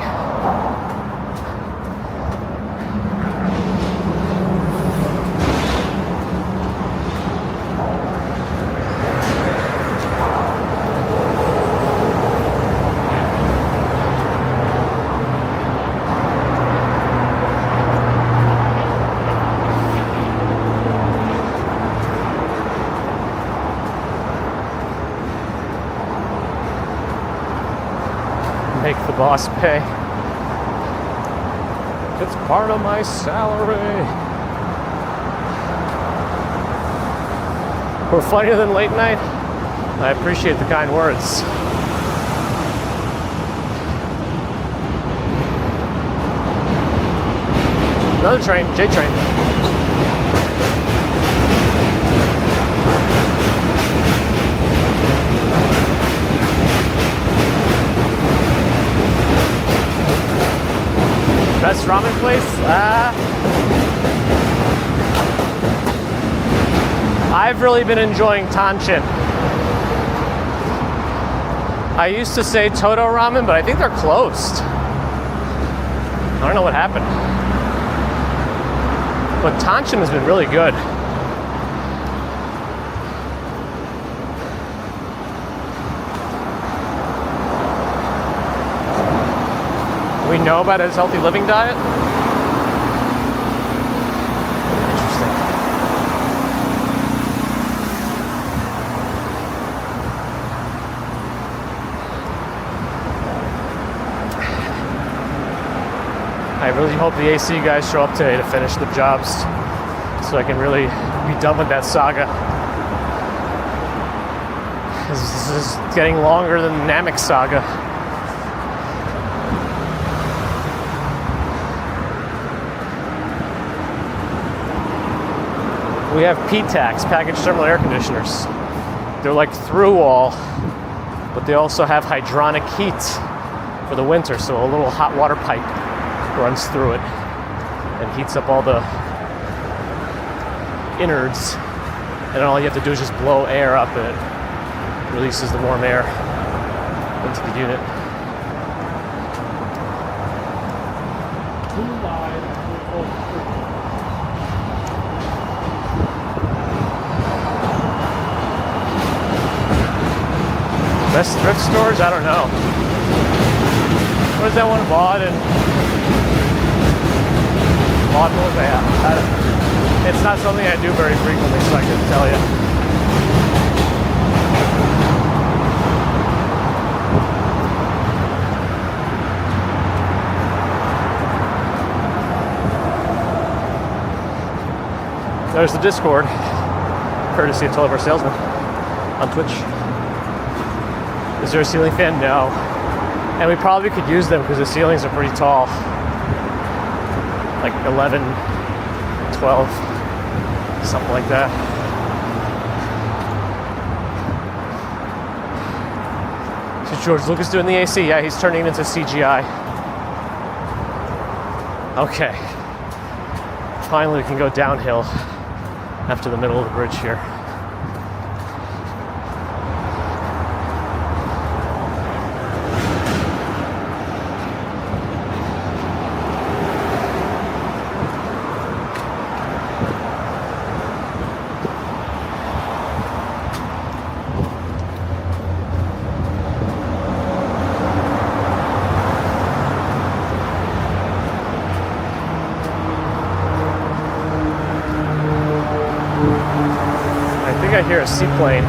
Make the boss pay. It's part of my salary. We're funnier than late night. I appreciate the kind words. Another train, J train. Best ramen place? I've really been enjoying Tanshin. I used to say Toto Ramen, but I think they're closed. I don't know what happened. But Tanshin has been really good. We know about his healthy living diet? Interesting. I really hope the AC guys show up today to finish the jobs so I can really be done with that saga. This is getting longer than the Namek saga. We have PTACs, packaged thermal air conditioners. They're like through wall, but they also have hydronic heat for the winter, so a little hot water pipe runs through it and heats up all the innards, and all you have to do is just blow air up and it releases the warm air into the unit. Best thrift stores? I don't know. Where's that one bought in? What was that? It's not something I do very frequently, so I couldn't tell you. There's the Discord, courtesy of 12 of our salesmen on Twitch. Is there a ceiling fan? No. And we probably could use them because the ceilings are pretty tall. Like 11, 12, something like that. So George Lucas doing the AC? Yeah, he's turning it into CGI. Okay. Finally, we can go downhill after the middle of the bridge here. I hear a seaplane.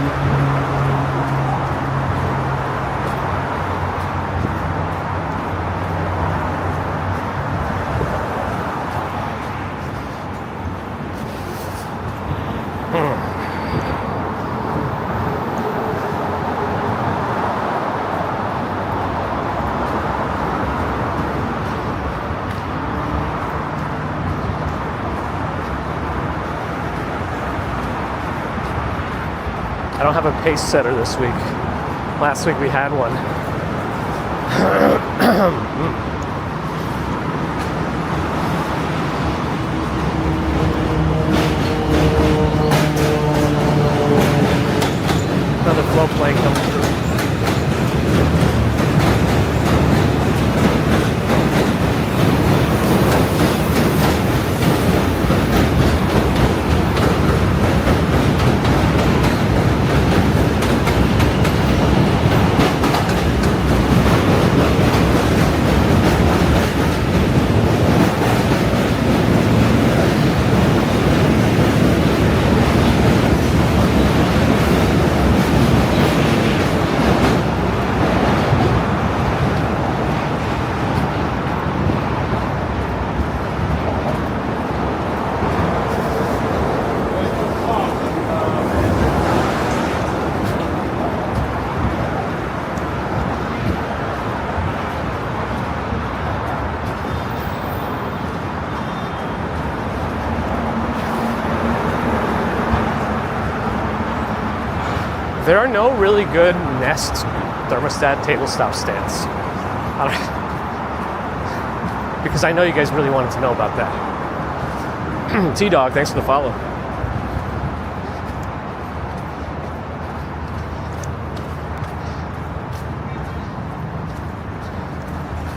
I don't have a pace setter this week. Last week we had one. Another flow plane coming through. There are no really good Nest thermostat table stop stands. Because I know you guys really wanted to know about that. T-Dog, thanks for the follow.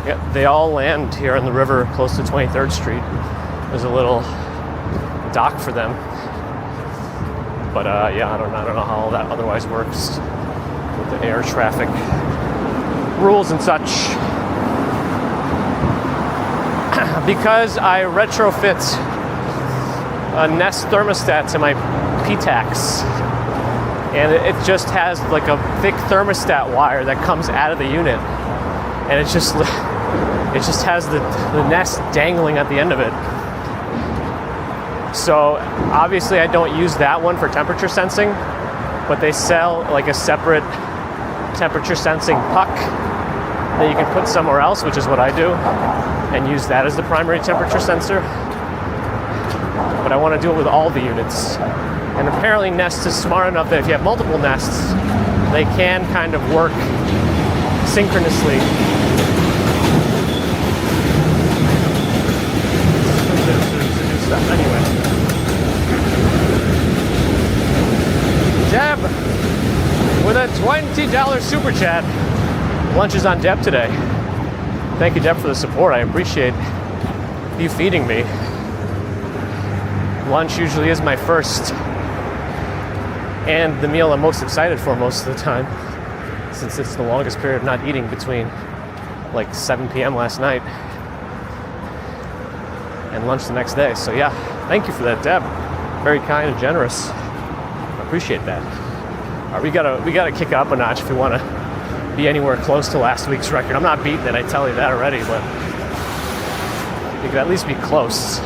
Yeah, they all land here on the river close to 23rd Street. There's a little dock for them. But yeah, I don't know how all that otherwise works with the air traffic rules and such. Because I retrofit a Nest thermostat to my PTAX, and it just has like a thick thermostat wire that comes out of the unit, and it just has the Nest dangling at the end of it. So obviously I don't use that one for temperature sensing, but they sell like a separate temperature sensing puck that you can put somewhere else, which is what I do, and use that as the primary temperature sensor. But I want to do it with all the units. And apparently Nest is smart enough that if you have multiple Nests, they can kind of work synchronously. Anyway. Deb with a $20 super chat. Lunch is on Deb today. Thank you, Deb, for the support. I appreciate you feeding me. Lunch usually is my first and the meal I'm most excited for most of the time, since it's the longest period of not eating between like 7 p.m. last night and lunch the next day. So yeah, thank you for that, Deb. Very kind and generous. I appreciate that. All right, we gotta kick it up a notch if we want to be anywhere close to last week's record. I'm not beating it, I tell you that already, but we could at least be close.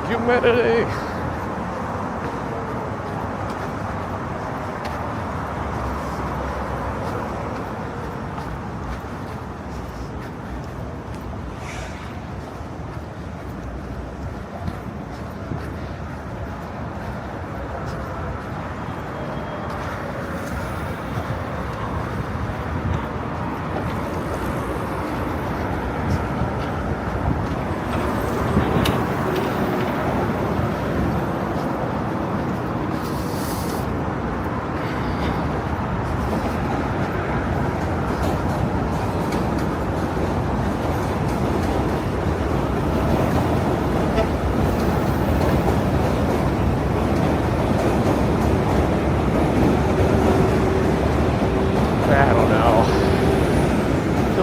Humidity.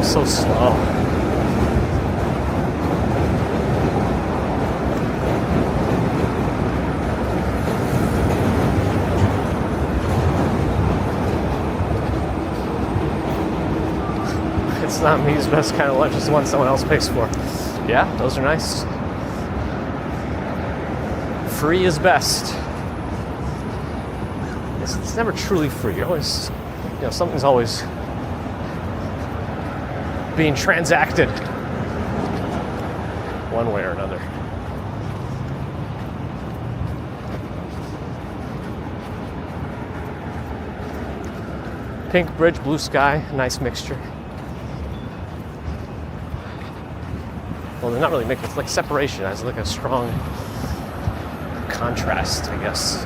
So slow. It's not me's best kind of lunch, it's the one someone else pays for. Yeah, those are nice. Free is best. It's never truly free. You're always, something's always being transacted one way or another. Pink bridge, blue sky, nice mixture. Well, they're not really mixed, it's like separation. It's like a strong contrast, I guess.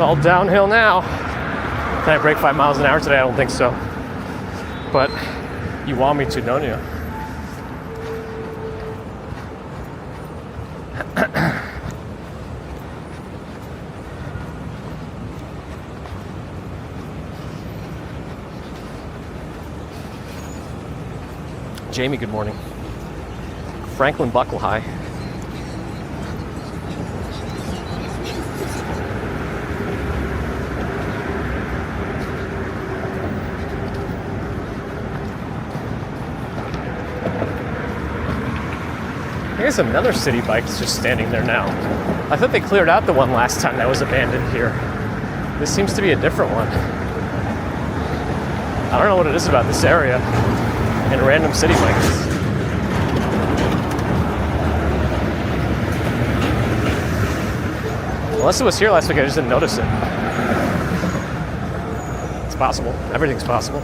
all downhill now. Can I break 5 miles an hour today? I don't think so. But you want me to, don't you? Jamie, good morning. Franklin Buckle, hi. Here's another city bike that's just standing there now. I thought they cleared out the one last time that was abandoned here. This seems to be a different one. I don't know what it is about this area and random city bikes. Unless it was here last week, I just didn't notice it. It's possible. Everything's possible.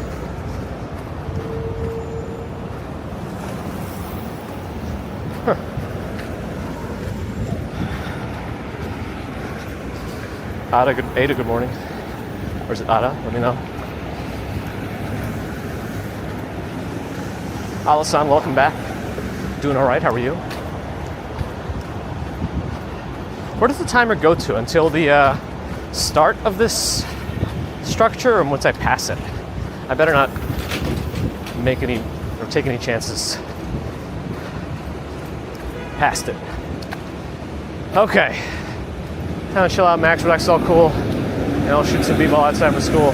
Huh. Ada, good morning. Or is it Ada? Let me know. Alasan, welcome back. Doing all right, how are you? Where does the timer go to? Until the start of this structure, or once I pass it? I better not make any or take any chances. Past it. Okay. Time to chill out, Max, relax, all cool. And I'll shoot some b-ball outside for school.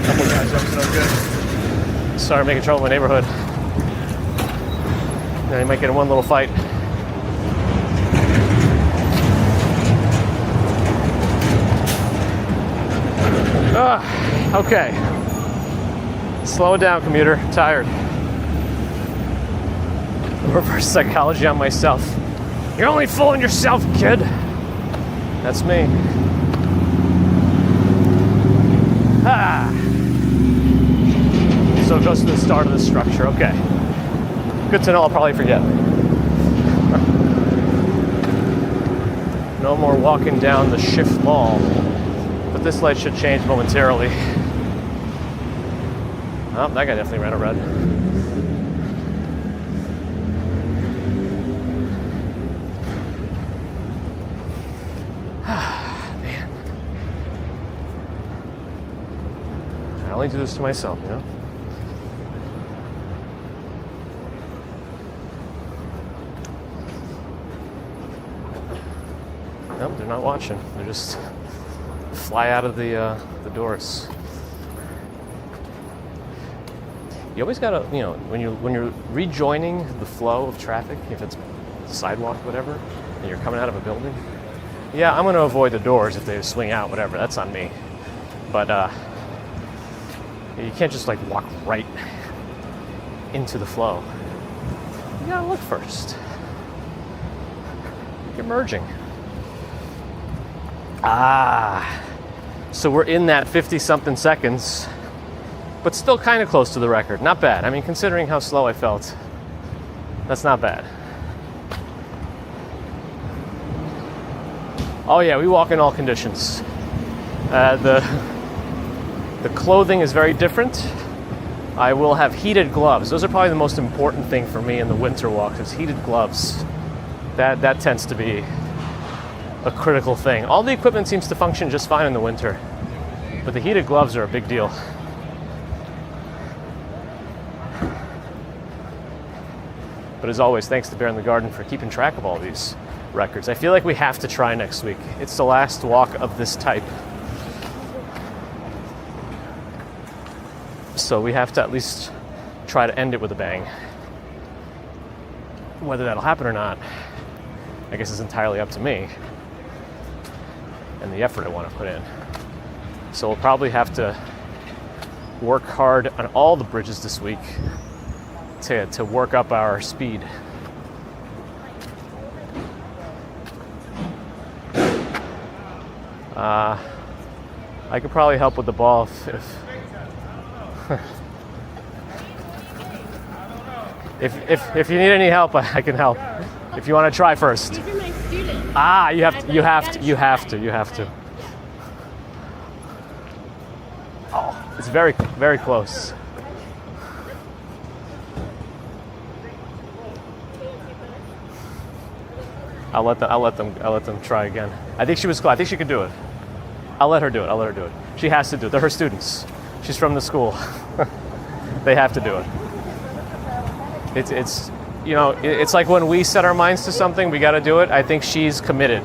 Couple guys up, so good. Started making trouble in my neighborhood. Now you might get in one little fight. Okay. Slow it down, commuter. I'm tired. Reverse psychology on myself. You're only fooling yourself, kid. That's me. So it goes to the start of the structure. Okay. Good to know. I'll probably forget. No more walking down the Shift Mall. But this light should change momentarily. Oh, that guy definitely ran a red. Man. I only do this to myself, you know? Nope, they're not watching. They're just fly out of the doors. You always gotta, you know, when you're rejoining the flow of traffic, if it's sidewalk, whatever, and you're coming out of a building, yeah, I'm gonna avoid the doors if they swing out, whatever. That's on me. But you can't just like walk right into the flow. You gotta look first. You're merging. So we're in that 50-something seconds, but still kind of close to the record. Not bad. I mean, considering how slow I felt, that's not bad. Oh yeah, we walk in all conditions. The clothing is very different. I will have heated gloves. Those are probably the most important thing for me in the winter walks, is heated gloves. That tends to be a critical thing. All the equipment seems to function just fine in the winter, but the heated gloves are a big deal. But as always, thanks to Bear in the Garden for keeping track of all these records. I feel like we have to try next week. It's the last walk of this type. So we have to at least try to end it with a bang. Whether that'll happen or not, I guess is entirely up to me and the effort I want to put in. So we'll probably have to work hard on all the bridges this week to work up our speed. I could probably help with the ball if you need any help, I can help. If you want to try first. These are my students. You have to. Oh, it's very, very close. I'll let them try again. I think she was close. I think she could do it. I'll let her do it. She has to do it. They're her students. She's from the school. They have to do it. It's you know, it's like when we set our minds to something, we got to do it. I think she's committed,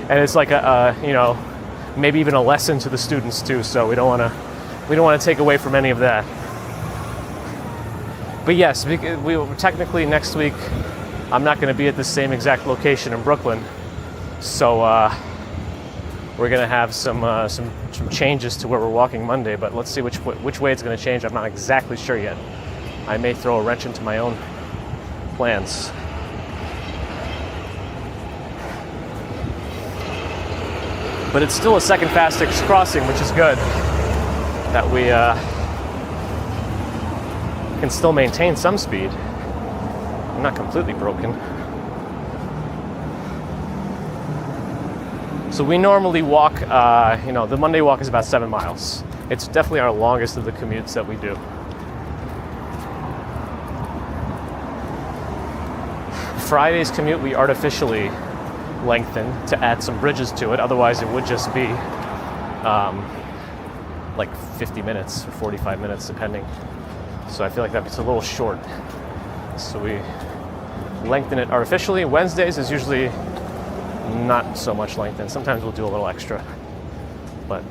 and it's like you know, maybe even a lesson to the students too. So we don't want to take away from any of that. But yes, we technically next week, I'm not going to be at the same exact location in Brooklyn, so we're going to have some changes to where we're walking Monday. But let's see which way it's going to change. I'm not exactly sure yet. I may throw a wrench into my own plans. But it's still a second fastest crossing, which is good. That we can still maintain some speed. I'm not completely broken. So we normally walk, you know, the Monday walk is about 7 miles. It's definitely our longest of the commutes that we do. Friday's commute we artificially lengthened to add some bridges to it. Otherwise it would just be like 50 minutes or 45 minutes depending. So I feel like that's a little short. So we lengthen it artificially. Wednesdays is usually not so much lengthened. Sometimes we'll do a little extra, but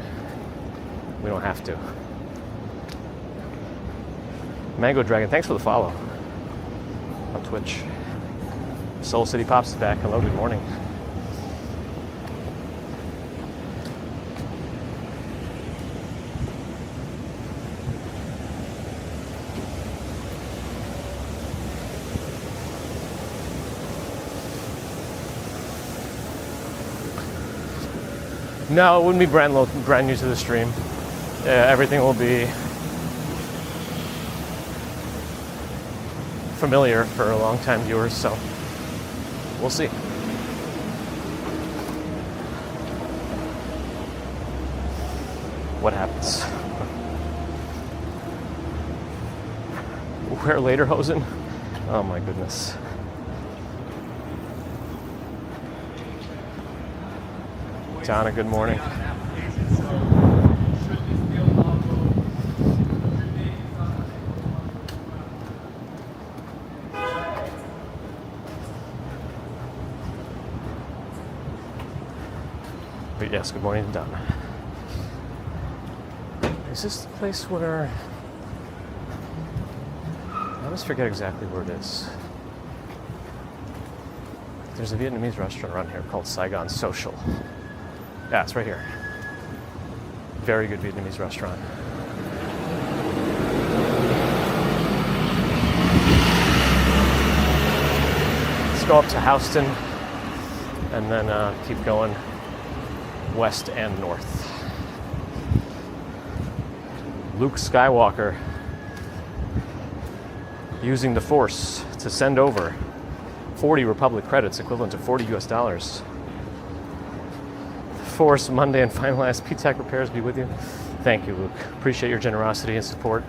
we don't have to. Mango Dragon, thanks for the follow on Twitch. Soul City Pops is back. Hello, good morning. No, it wouldn't be brand new to the stream. Everything will be familiar for long-time viewers, so we'll see. What happens? Where later, Hosen? Oh my goodness. Donna, good morning. But yes, good morning to Donna. Is this the place where... I always forget exactly where it is. There's a Vietnamese restaurant around here called Saigon Social. Yeah, it's right here. Very good Vietnamese restaurant. Let's go up to Houston and then keep going west and north. Luke Skywalker using the Force to send over 40 Republic credits, equivalent to 40 US dollars. Force Monday and finalized P-Tech repairs be with you. Thank you, Luke. Appreciate your generosity and support.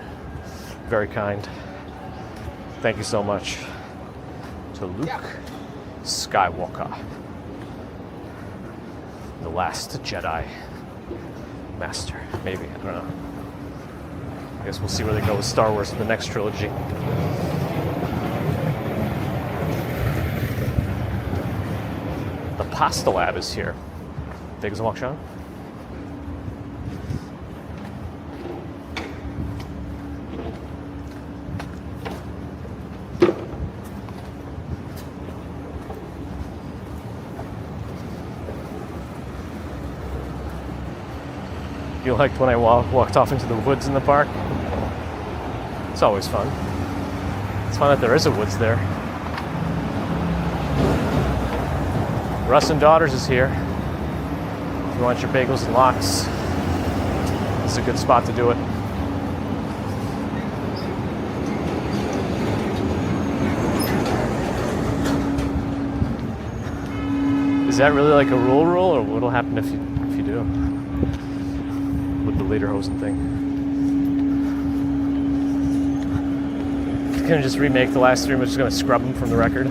Very kind. Thank you so much to Luke Skywalker, the last Jedi Master. Maybe, I don't know. I guess we'll see where they go with Star Wars in the next trilogy. The Pasta Lab is here. Take us a walk, Sean. You liked when I walked off into the woods in the park? It's always fun. It's fun that there is a woods there. Russ and Daughters is here. If you want your bagels and lox, it's a good spot to do it. Is that really like a rule, or what'll happen if you do? With the Lederhosen thing. gonna just remake the last 3, but just gonna scrub them from the record.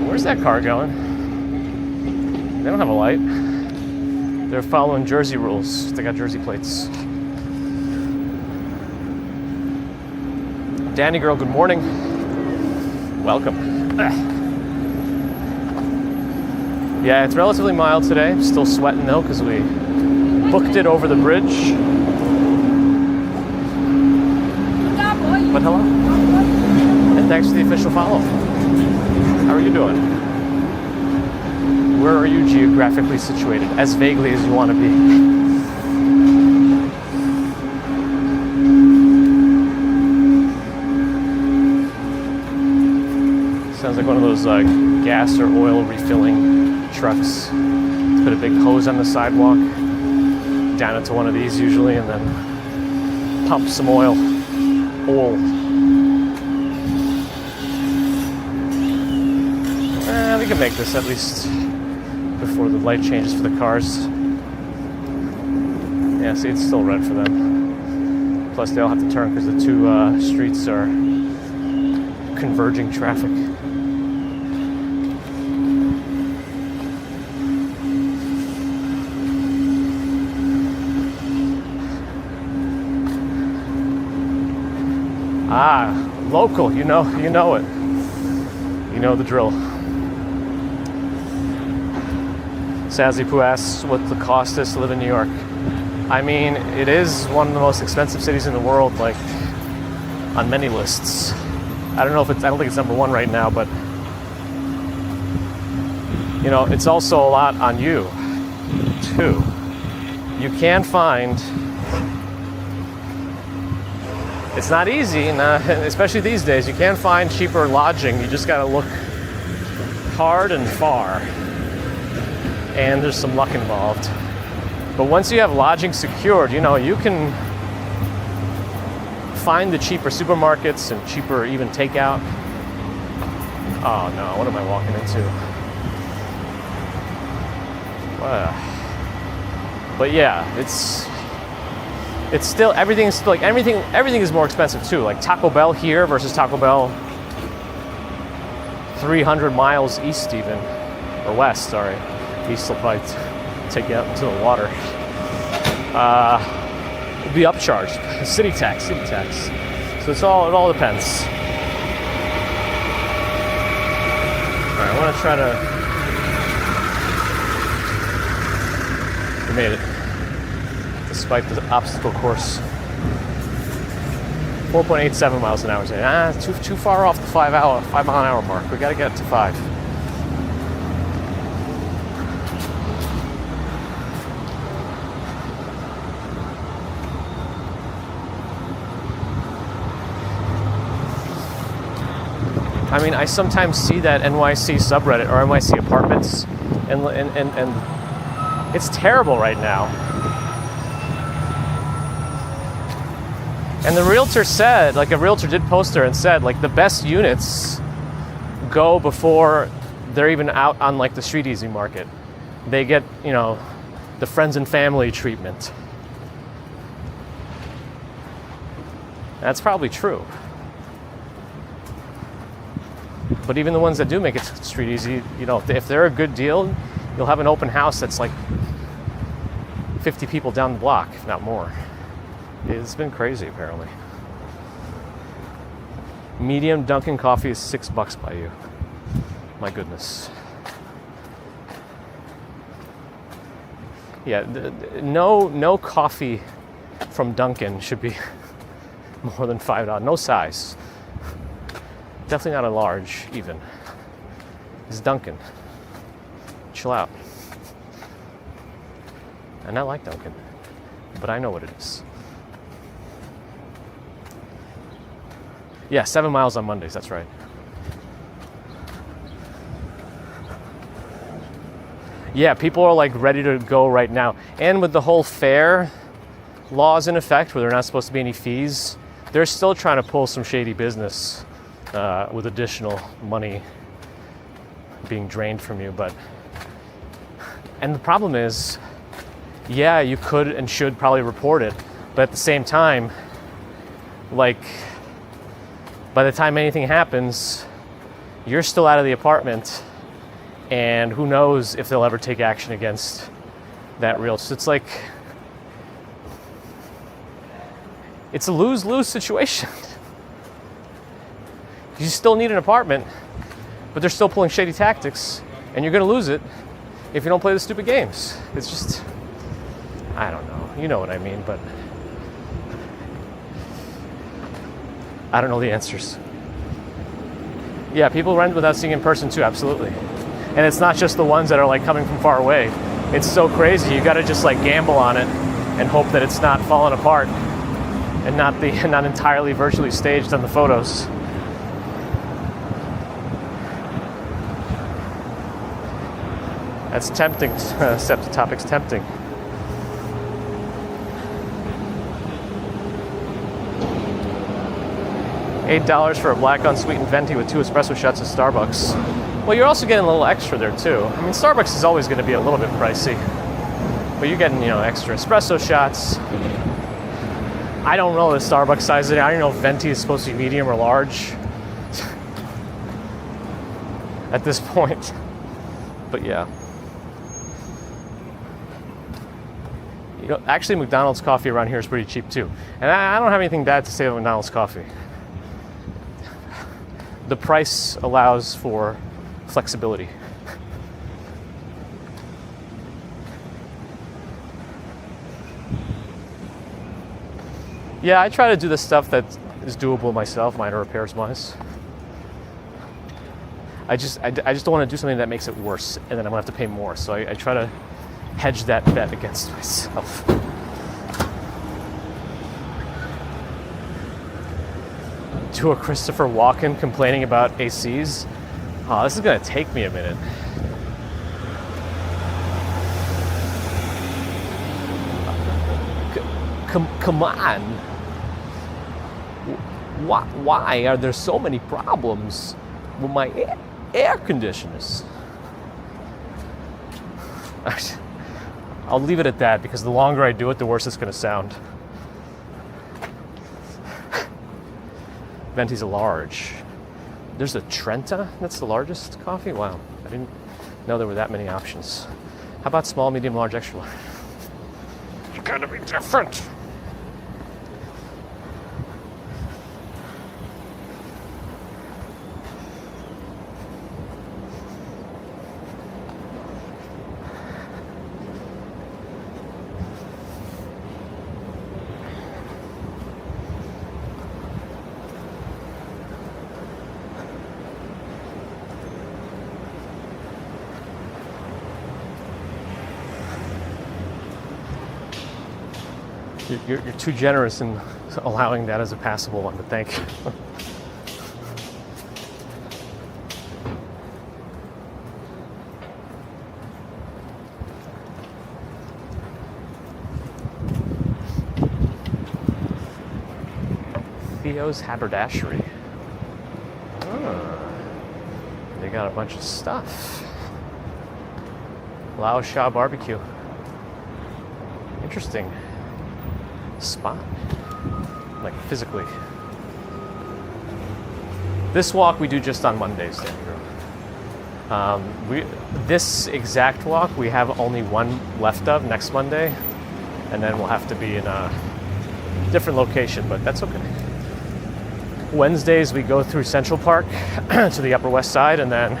Where's that car going? They don't have a light. They're following Jersey rules. They got Jersey plates. Danny girl, good morning. Welcome. Yeah, it's relatively mild today. I'm still sweating though because we booked it over the bridge. But hello. And thanks for the official follow. How are you doing? Where are you geographically situated? As vaguely as you want to be. Sounds like one of those gas or oil refilling trucks. Put a big hose on the sidewalk, down into one of these usually, and then pump some oil. We can make this at least before the light changes for the cars. Yeah, see, it's still red for them. Plus, they all have to turn because the 2 streets are converging traffic. Ah, local, you know it. You know the drill. Sazzy Poo asks what the cost is to live in New York. I mean, it is one of the most expensive cities in the world, like, on many lists. I don't think it's number 1 right now, but, you know, it's also a lot on you, too. You can find, it's not easy, especially these days, you can find cheaper lodging. You just gotta look hard and far. And there's some luck involved. But once you have lodging secured, you know, you can find the cheaper supermarkets and cheaper even takeout. Oh no, what am I walking into? But yeah, it's still, everything is more expensive too. Like Taco Bell here versus Taco Bell 300 miles east even, or west, sorry. East will probably take you out into the water. It'll be upcharged. City tax. So it all depends. All right, I want to try to. We made it, despite the obstacle course. 4.87 miles an hour. Too far off the 5 mile an hour mark. We got to get to 5. I mean, I sometimes see that NYC subreddit or NYC apartments, and it's terrible right now. And the realtor said, like a realtor did post there and said, like the best units go before they're even out on like the street easy market. They get, you know, the friends and family treatment. That's probably true. But even the ones that do make it street easy, you know, if they're a good deal, you'll have an open house that's like 50 people down the block, if not more. It's been crazy, apparently. Medium Dunkin' coffee is $6 by you. My goodness. Yeah, no coffee from Dunkin' should be more than $5. No size. Definitely not a large, even. It's Dunkin'. Chill out. And I like Dunkin', but I know what it is. Yeah, 7 miles on Mondays, that's right. Yeah, people are like ready to go right now. And with the whole fare laws in effect, where there are not supposed to be any fees, they're still trying to pull some shady business with additional money being drained from you. And the problem is, yeah, you could and should probably report it. But at the same time, like, by the time anything happens, you're still out of the apartment, and who knows if they'll ever take action against that realtor. So it's like, it's a lose-lose situation. You still need an apartment, but they're still pulling shady tactics, and you're gonna lose it if you don't play the stupid games. It's just, I don't know. You know what I mean, but I don't know the answers. Yeah, people rent without seeing in person too, absolutely. And it's not just the ones that are like coming from far away. It's so crazy. You gotta just like gamble on it and hope that it's not falling apart and not entirely virtually staged on the photos. That's tempting. Septitopic's tempting. $8 for a black unsweetened venti with 2 espresso shots at Starbucks. Well, you're also getting a little extra there too. I mean, Starbucks is always going to be a little bit pricey, but you're getting, extra espresso shots. I don't know the Starbucks size of it. I don't know if venti is supposed to be medium or large at this point. But yeah. Actually, McDonald's coffee around here is pretty cheap too. And I don't have anything bad to say about McDonald's coffee. The price allows for flexibility. Yeah, I try to do the stuff that is doable myself, minor repairs wise. I just don't want to do something that makes it worse, and then I'm gonna have to pay more. So I try to hedge that bet against myself. To a Christopher Walken complaining about ACs. Oh, this is gonna take me a minute. Come on. Why are there so many problems with my air conditioners? I'll leave it at that because the longer I do it, the worse it's going to sound. Venti's a large. There's a Trenta that's the largest coffee? Wow, I didn't know there were that many options. How about small, medium, large, extra large? You gotta be different. You're too generous in allowing that as a passable one, but thank you. Theo's Haberdashery. Oh, they got a bunch of stuff. Lao Sha Barbecue. Interesting spot, like physically. This walk we do just on Mondays, Andrew. This exact walk we have only one left of next Monday, and then we'll have to be in a different location, but that's okay. Wednesdays we go through Central Park to the Upper West Side, and then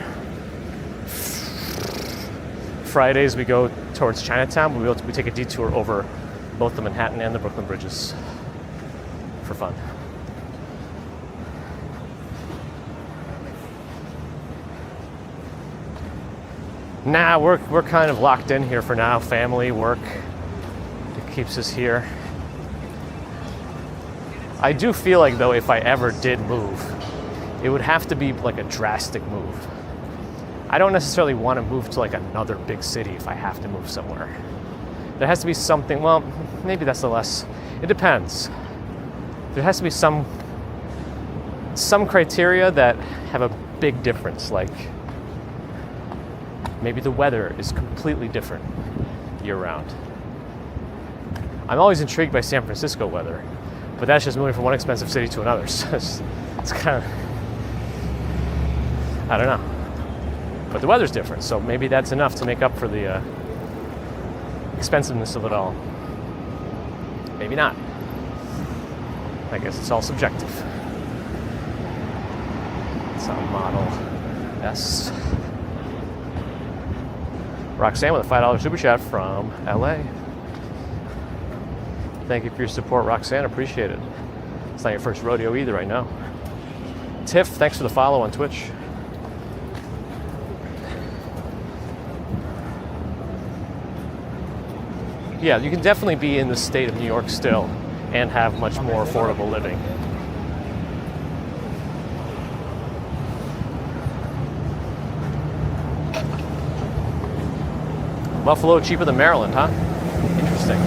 Fridays we go towards Chinatown. We take a detour over both the Manhattan and the Brooklyn bridges for fun. Nah, we're kind of locked in here for now. Family, work, it keeps us here. I do feel like though if I ever did move, it would have to be like a drastic move. I don't necessarily want to move to like another big city if I have to move somewhere. There has to be something, well, maybe that's it depends. There has to be some criteria that have a big difference, like maybe the weather is completely different year round. I'm always intrigued by San Francisco weather, but that's just moving from one expensive city to another. So it's kind of, I don't know. But the weather's different, so maybe that's enough to make up for the expensiveness of it all. Maybe not. I guess it's all subjective. It's a Model S. Roxanne with a $5 super chat from LA. Thank you for your support, Roxanne. Appreciate it. It's not your first rodeo either, I know. Tiff, thanks for the follow on Twitch. Yeah, you can definitely be in the state of New York still and have much more affordable living. Buffalo cheaper than Maryland, huh? Interesting.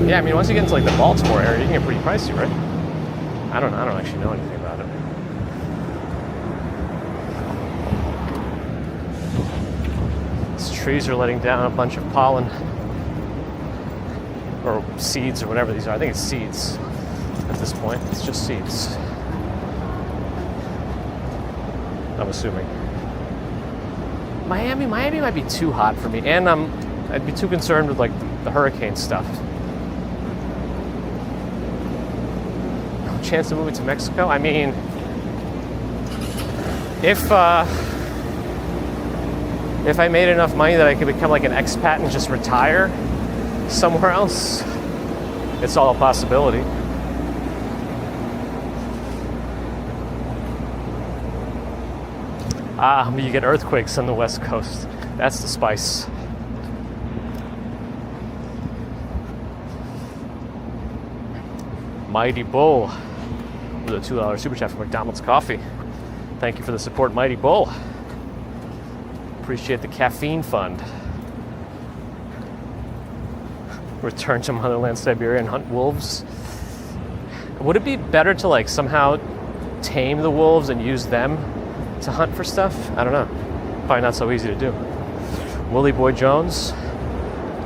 Yeah, I mean, once you get into like the Baltimore area, you can get pretty pricey, right? I don't actually know anything about it. These trees are letting down a bunch of pollen or seeds or whatever these are. I think it's seeds at this point. It's just seeds. I'm assuming. Miami might be too hot for me, and I'd be too concerned with like the hurricane stuff. No chance of moving to Mexico? I mean, if I made enough money that I could become like an expat and just retire somewhere else, it's all a possibility. You get earthquakes on the West Coast. That's the spice. Mighty Bull with a $2 super chat for McDonald's coffee. Thank you for the support, Mighty Bull. Appreciate the caffeine fund. Return to Motherland Siberia and hunt wolves. Would it be better to like somehow tame the wolves and use them to hunt for stuff? I don't know. Probably not so easy to do. Willie Boy Jones.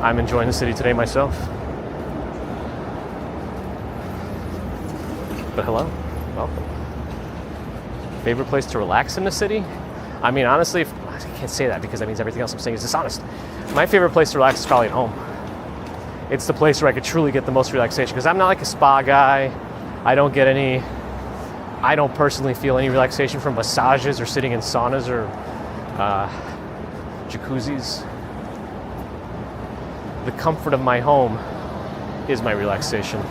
I'm enjoying the city today myself. But hello, welcome. Favorite place to relax in the city? I mean, honestly, I can't say that because that means everything else I'm saying is dishonest. My favorite place to relax is probably at home. It's the place where I could truly get the most relaxation because I'm not like a spa guy. I don't personally feel any relaxation from massages or sitting in saunas or jacuzzis. The comfort of my home is my relaxation.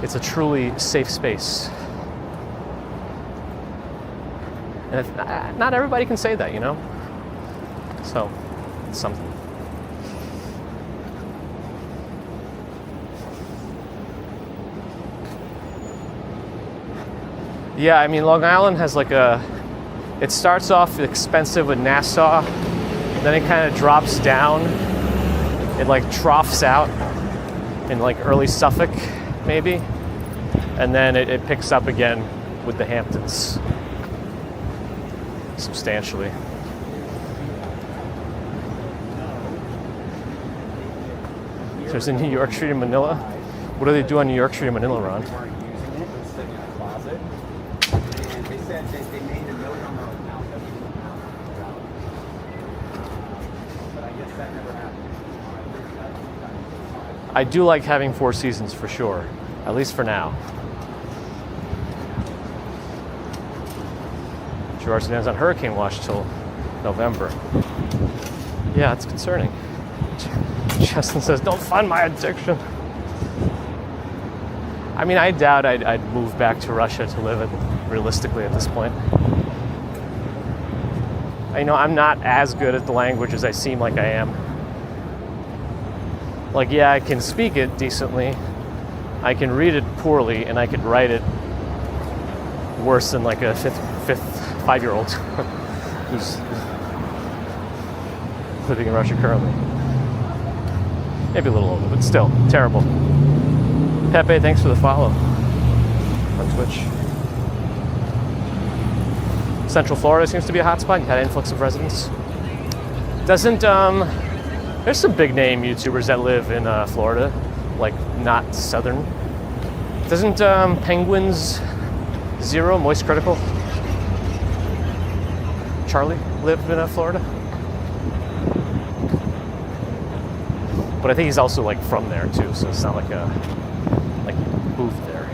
It's a truly safe space. And not everybody can say that, you know? So, it's something. Yeah, I mean, Long Island has like it starts off expensive with Nassau, then it kind of drops down. It like troughs out in like early Suffolk, maybe. And then it picks up again with the Hamptons. Substantially. There's a New York Street in Manila. What do they do on New York Street in Manila, Ron? I do like having 4 seasons for sure, at least for now. Gerard Sedan's on hurricane watch till November. Yeah, it's concerning. Justin says, don't fund my addiction. I mean, I doubt I'd move back to Russia to live it realistically at this point. You know, I'm not as good at the language as I seem like I am. Like, yeah, I can speak it decently, I can read it poorly, and I could write it worse than like a 5-year-old who's living in Russia currently. Maybe a little older, but still, terrible. Pepe, thanks for the follow on Twitch. Central Florida seems to be a hotspot. You had an influx of residents. Doesn't There's some big name YouTubers that live in Florida, like not southern. Doesn't Penguins Zero, Moist Critical, Charlie live in Florida? But I think he's also like from there too, so it's not like a booth there.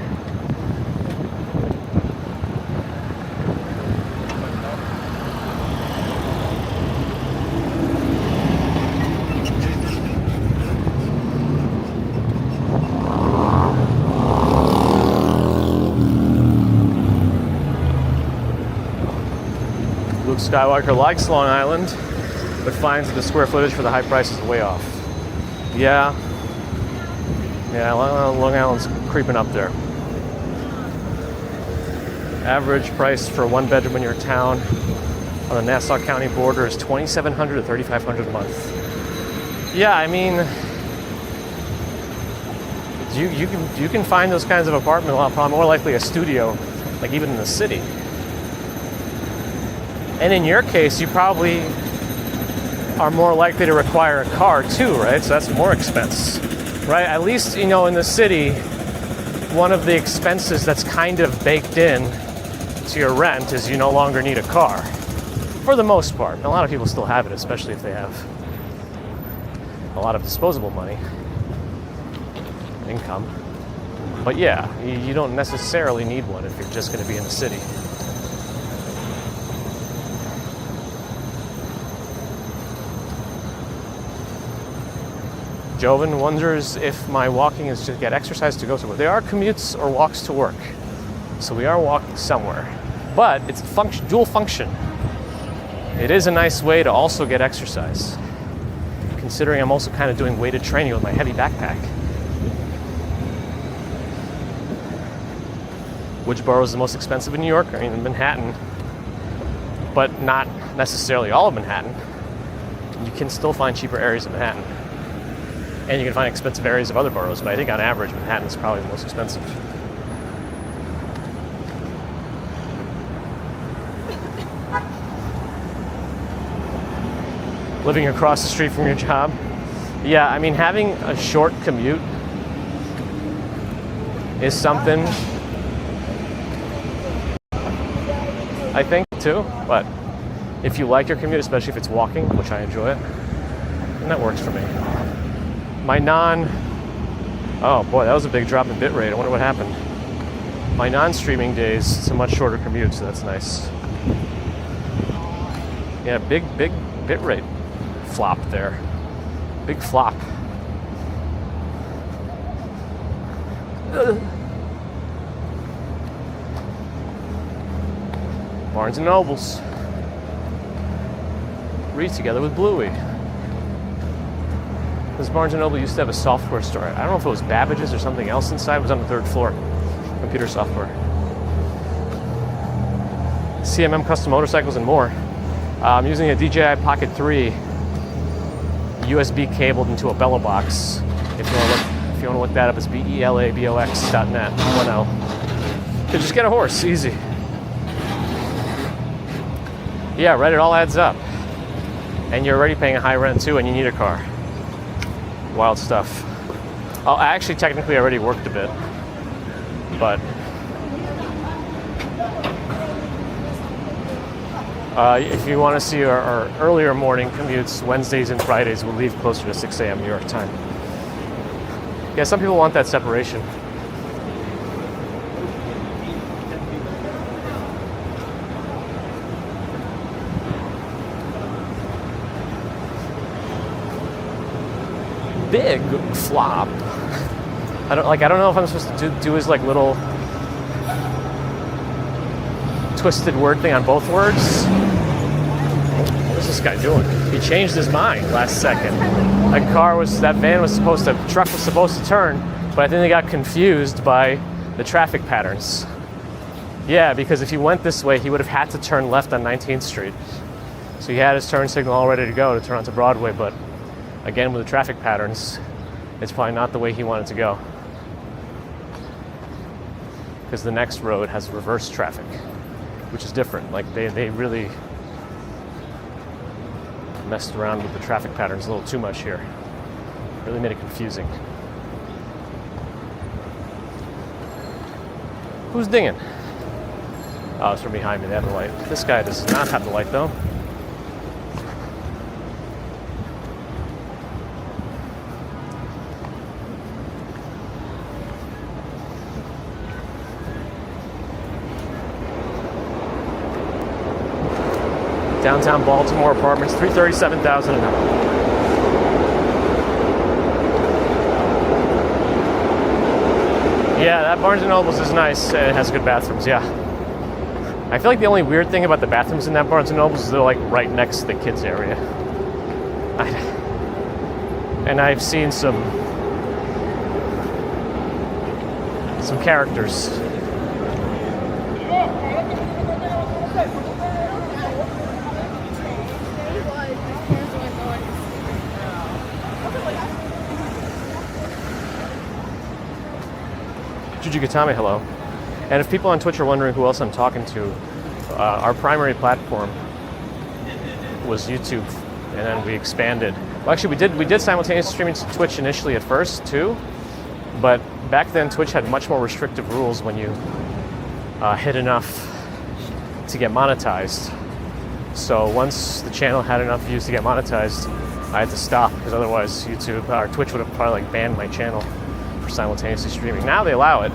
Luke Skywalker likes Long Island, but finds that the square footage for the high price is way off. Yeah, Long Island's creeping up there. Average price for a one bedroom in your town on the Nassau County border is $2,700 to $3,500 a month. Yeah, I mean, you can find those kinds of apartments a lot more likely a studio, like even in the city. And in your case, you probably are more likely to require a car too, right? So that's more expense, right? At least, in the city, one of the expenses that's kind of baked in to your rent is you no longer need a car, for the most part. A lot of people still have it, especially if they have a lot of disposable money, income. But yeah, you don't necessarily need one if you're just going to be in the city. Joven wonders if my walking is to get exercise to go to work. There are commutes or walks to work, so we are walking somewhere. But it's dual function. It is a nice way to also get exercise, considering I'm also kind of doing weighted training with my heavy backpack. Which borough is the most expensive in New York? I mean, Manhattan, but not necessarily all of Manhattan. You can still find cheaper areas of Manhattan. And you can find expensive areas of other boroughs, but I think on average, Manhattan is probably the most expensive. Living across the street from your job. Yeah, I mean, having a short commute is something, I think, too. But if you like your commute, especially if it's walking, which I enjoy it, then that works for me. Oh boy, that was a big drop in bitrate. I wonder what happened. My non-streaming days, it's a much shorter commute, so that's nice. Yeah, big bitrate flop there. Big flop. Barnes & Nobles. Read together with Bluey. This Barnes & Noble used to have a software store. I don't know if it was Babbage's or something else inside. It was on the 3rd floor. Computer software. CMM custom motorcycles and more. I'm using a DJI Pocket 3 USB cabled into a Bella box. If you want to look that up, it's belabox.net. 1L. So just get a horse, easy. Yeah, right, it all adds up. And you're already paying a high rent too, and you need a car. Wild stuff. Oh, I actually technically already worked a bit, but if you want to see our earlier morning commutes, Wednesdays and Fridays, we'll leave closer to 6 a.m. New York time. Yeah, some people want that separation. Big flop. I don't know if I'm supposed to do his like little twisted word thing on both words. What's this guy doing? He changed his mind last second. Truck was supposed to turn, but I think they got confused by the traffic patterns. Yeah, because if he went this way, he would have had to turn left on 19th Street. So he had his turn signal all ready to go to turn onto Broadway, but again, with the traffic patterns, it's probably not the way he wanted to go. Because the next road has reverse traffic, which is different. Like they really Messed around with the traffic patterns a little too much here. Really made it confusing. Who's dinging? Oh, it's from behind me. They have the light. This guy does not have the light, though. Downtown Baltimore apartments, $337,000 an hour. Yeah, that Barnes & Noble's is nice. It has good bathrooms, yeah. I feel like the only weird thing about the bathrooms in that Barnes & Noble's is they're like right next to the kids area. And I've seen some characters. Jujigatame, hello. And if people on Twitch are wondering who else I'm talking to, our primary platform was YouTube, and then we expanded. Well, actually, we did simultaneous streaming to Twitch initially at first too, but back then Twitch had much more restrictive rules when you hit enough to get monetized. So once the channel had enough views to get monetized, I had to stop because otherwise YouTube or Twitch would have probably like banned my channel for simultaneously streaming. Now they allow it,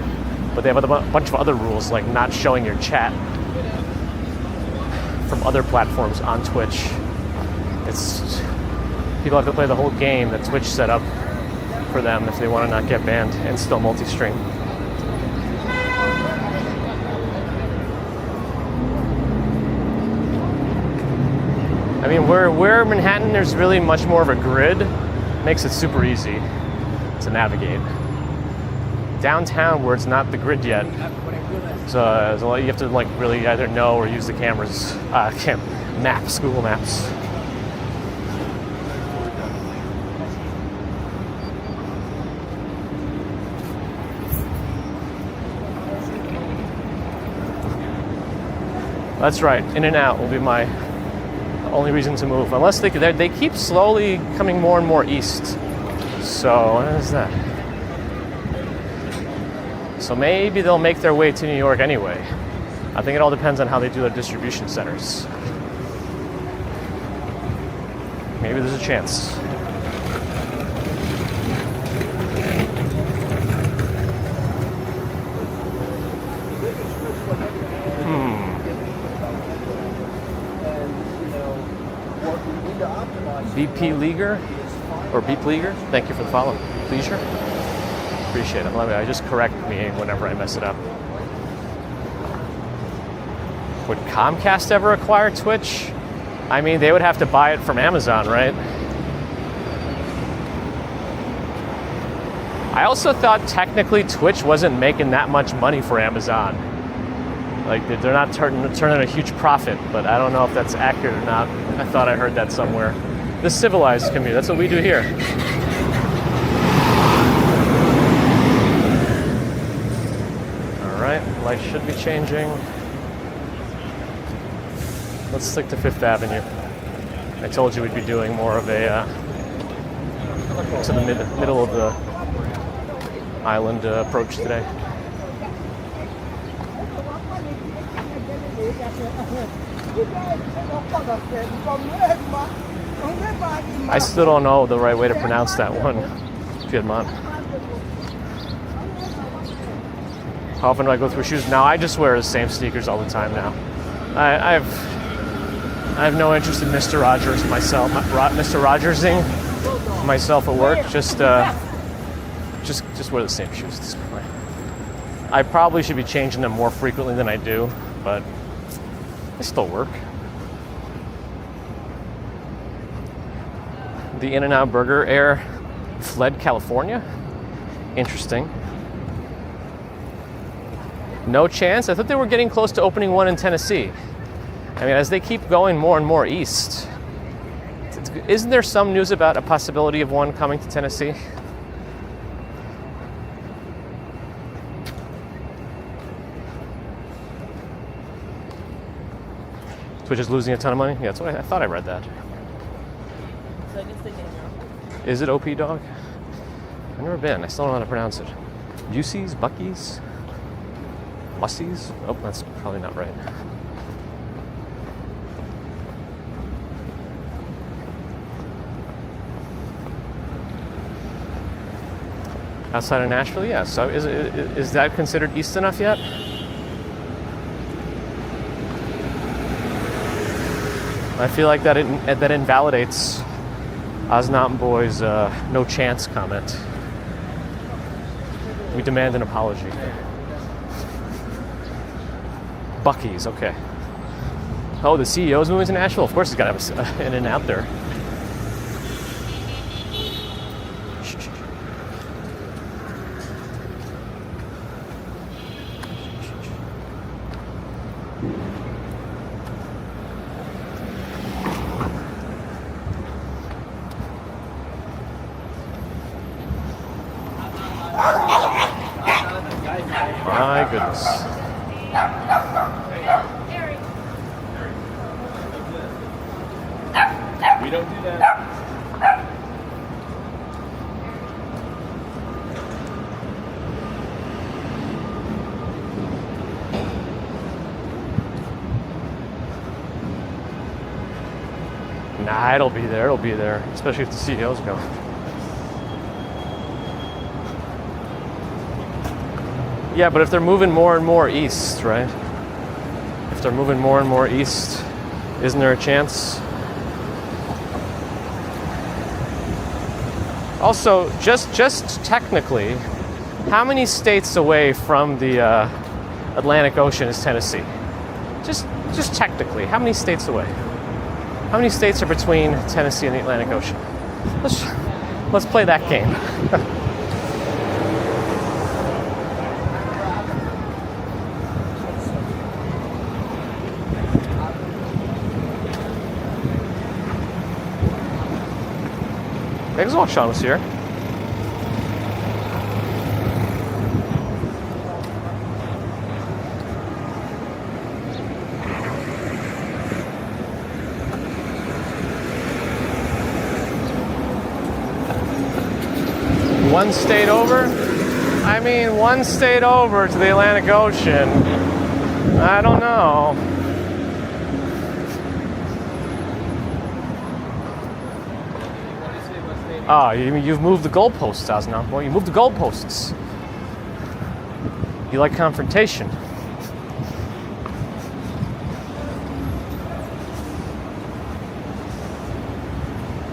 but they have a bunch of other rules like not showing your chat from other platforms on Twitch. People have to play the whole game that Twitch set up for them if they want to not get banned and still multi-stream. I mean, where Manhattan there's really much more of a grid, makes it super easy to navigate. Downtown, where it's not the grid yet, so you have to like really either know or use the cameras, maps, Google Maps. That's right. In and out will be my only reason to move, unless they keep slowly coming more and more east. So what is that? So maybe they'll make their way to New York anyway. I think it all depends on how they do their distribution centers. Maybe there's a chance. BP Leaguer, or Beep Leaguer, thank you for the follow. Leisure? Appreciate it. I just correct me whenever I mess it up. Would Comcast ever acquire Twitch? I mean, they would have to buy it from Amazon, right? I also thought technically Twitch wasn't making that much money for Amazon. Like, they're not turning a huge profit, but I don't know if that's accurate or not. I thought I heard that somewhere. The civilized community, that's what we do here. All right, lights should be changing. Let's stick to Fifth Avenue. I told you we'd be doing more of a to the middle of the island approach today. I still don't know the right way to pronounce that one. Piedmont. How often do I go through shoes? Now I just wear the same sneakers all the time now. I have no interest in Mr. Rogers myself. Mr. Rogersing myself at work. Just wear the same shoes at this point. I probably should be changing them more frequently than I do, but they still work. The In-N-Out Burger Air fled California? Interesting. No chance? I thought they were getting close to opening one in Tennessee. I mean, as they keep going more and more east, isn't there some news about a possibility of one coming to Tennessee? Twitch is losing a ton of money? Yeah, that's what I thought I read that. Is it OP Dog? I've never been. I still don't know how to pronounce it. Juicy's, Bucky's, Mussies? Oh, that's probably not right. Outside of Nashville, yeah. So is that considered east enough yet? I feel like that invalidates Osnam Boy's no chance comment. We demand an apology. Bucky's, okay. Oh, the CEO's moving to Nashville? Of course he's got to have an In-N-Out there. My goodness. We don't do that. Nah, it'll be there. It'll be there, especially if the CEOs go. Yeah, but if they're moving more and more east, right? If they're moving more and more east, isn't there a chance? Also, just technically, how many states away from the Atlantic Ocean is Tennessee? Just technically, how many states away? How many states are between Tennessee and the Atlantic Ocean? Let's play that game. Thanks a lot, Sean was here. One state over? I mean, one state over to the Atlantic Ocean. I don't know. Oh, you've moved the goalposts, Osnam. Well, you moved the goalposts. You like confrontation.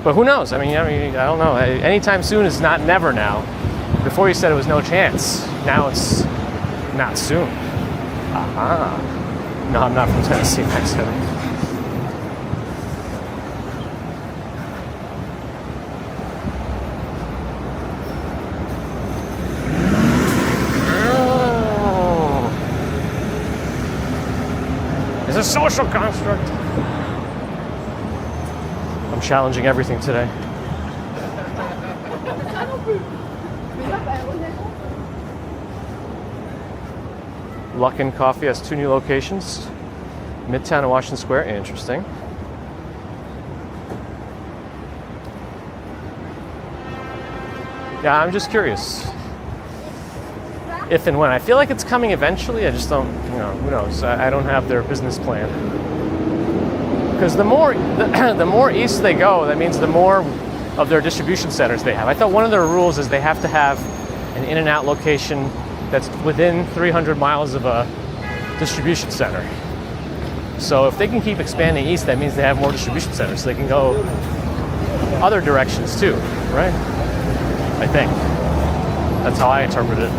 But who knows? I mean, I don't know. Anytime soon is not never now. Before you said it was no chance. Now it's not soon. Aha. No, I'm not from Tennessee, Mexico. It's a social construct. I'm challenging everything today. Luckin Coffee has 2 new locations. Midtown and Washington Square. Interesting. Yeah, I'm just curious. If and when. I feel like it's coming eventually. I just don't, who knows? I don't have their business plan. Because the more east they go, that means the more of their distribution centers they have. I thought one of their rules is they have to have an In-N-Out location that's within 300 miles of a distribution center. So if they can keep expanding east, that means they have more distribution centers. So they can go other directions too, right? I think. That's how I interpret it.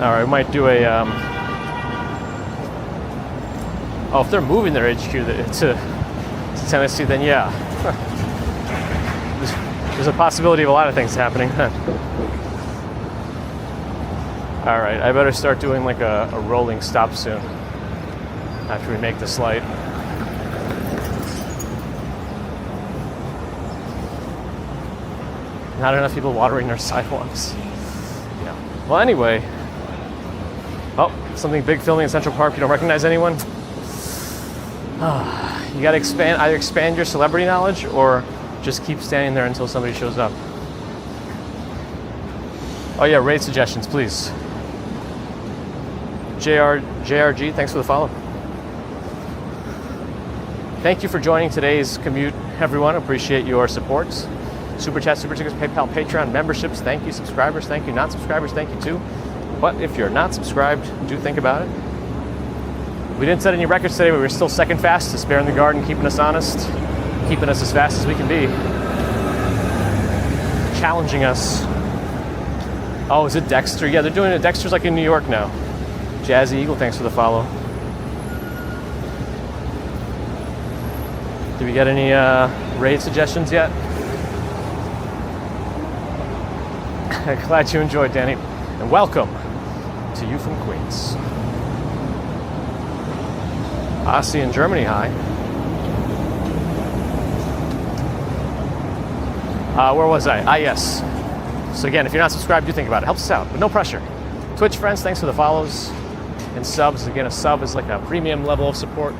All right, we might do a. Oh, if they're moving their HQ to Tennessee, then yeah. There's a possibility of a lot of things happening. All right, I better start doing like a rolling stop soon after we make this light. Not enough people watering their sidewalks. Well, anyway. Oh, something big filming in Central Park. You don't recognize anyone? You gotta either expand your celebrity knowledge or just keep standing there until somebody shows up. Oh yeah, raid suggestions, please. JRG, thanks for the follow. Thank you for joining today's Commute, everyone. Appreciate your support. Super Chat, Super Tickets, PayPal, Patreon, memberships. Thank you, subscribers. Thank you, non-subscribers. Thank you, too. But if you're not subscribed, do think about it. We didn't set any records today, but we were still second fastest. Bear in the Garden, keeping us honest, keeping us as fast as we can be. Challenging us. Oh, is it Dexter? Yeah, they're doing it. Dexter's like in New York now. Jazzy Eagle, thanks for the follow. Did we get any raid suggestions yet? Glad you enjoyed, Danny. And welcome to you from Queens. Aussie in Germany, hi. Where was I? Yes. So again, if you're not subscribed, do think about it. Helps us out, but no pressure. Twitch friends, thanks for the follows and subs. Again, a sub is like a premium level of support,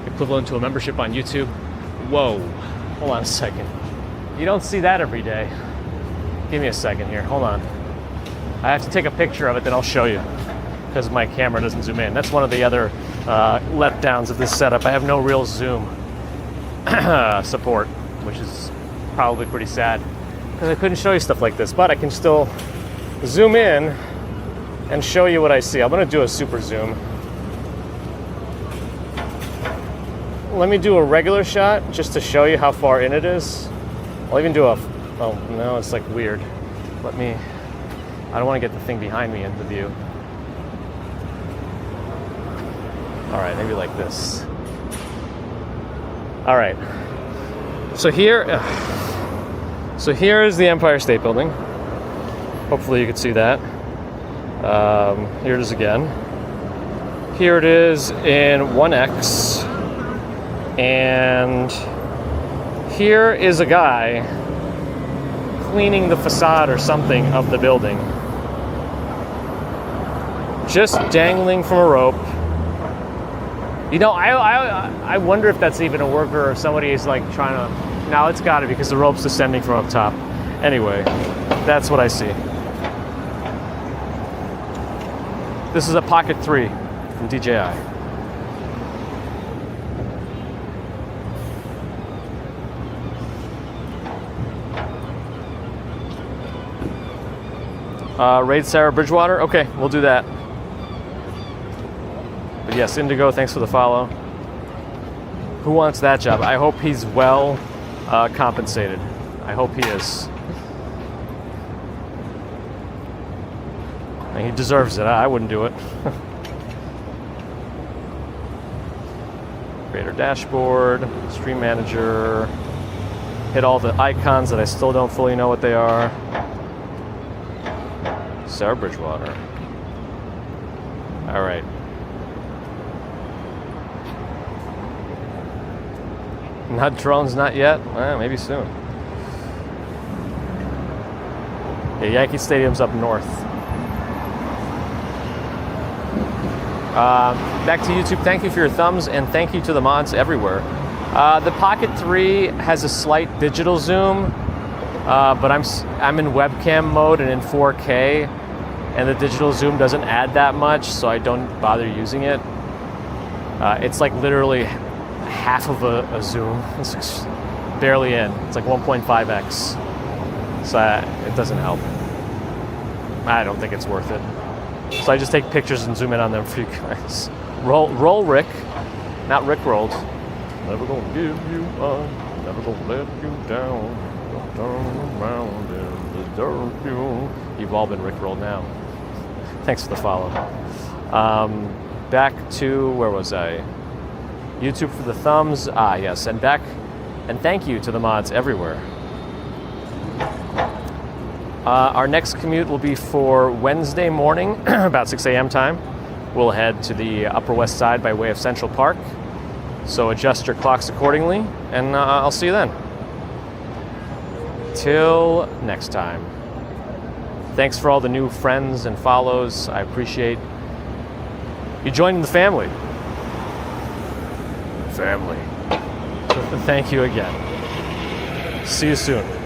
equivalent to a membership on YouTube. Whoa, hold on a second. You don't see that every day. Give me a second here, hold on. I have to take a picture of it, then I'll show you, because my camera doesn't zoom in. That's one of the other letdowns of this setup. I have no real zoom support, which is probably pretty sad, because I couldn't show you stuff like this, but I can still zoom in and show you what I see. I'm going to do a super zoom. Let me do a regular shot just to show you how far in it is. I'll even do a, oh no, it's like weird. I don't want to get the thing behind me into view. All right, maybe like this. All right. So here is the Empire State Building. Hopefully you can see that. Here it is again. Here it is in 1x. And here is a guy cleaning the facade or something of the building. Just dangling from a rope. You know, I wonder if that's even a worker or somebody is like trying to... No, it's got to be because the rope's descending from up top. Anyway, that's what I see. This is a Pocket 3 from DJI. Raid Sarah Bridgewater? Okay, we'll do that. But yes, Indigo, thanks for the follow. Who wants that job? I hope he's well compensated. I hope he is. And he deserves it. I wouldn't do it. Creator dashboard, stream manager. Hit all the icons that I still don't fully know what they are. Sarah Bridgewater. All right. Not drones, not yet. Maybe soon. Yeah, Yankee Stadium's up north. Back to YouTube. Thank you for your thumbs, and thank you to the mods everywhere. The Pocket 3 has a slight digital zoom, but I'm in webcam mode and in 4K, and the digital zoom doesn't add that much, so I don't bother using it. It's like literally half of a zoom. It's barely in. It's like 1.5x. So it doesn't help. I don't think it's worth it. So I just take pictures and zoom in on them for you guys. Roll Rick, not Rick rolled. Never gonna give you up, never gonna let you down. Don't turn around and desert you. You've all been Rick rolled now. Thanks for the follow. Back to, where was I? YouTube for the thumbs. Yes, and thank you to the mods everywhere. Our next commute will be for Wednesday morning, about 6 a.m. time. We'll head to the Upper West Side by way of Central Park. So adjust your clocks accordingly, and I'll see you then. Till next time. Thanks for all the new friends and follows. I appreciate you joining the family. Family. Thank you again. See you soon.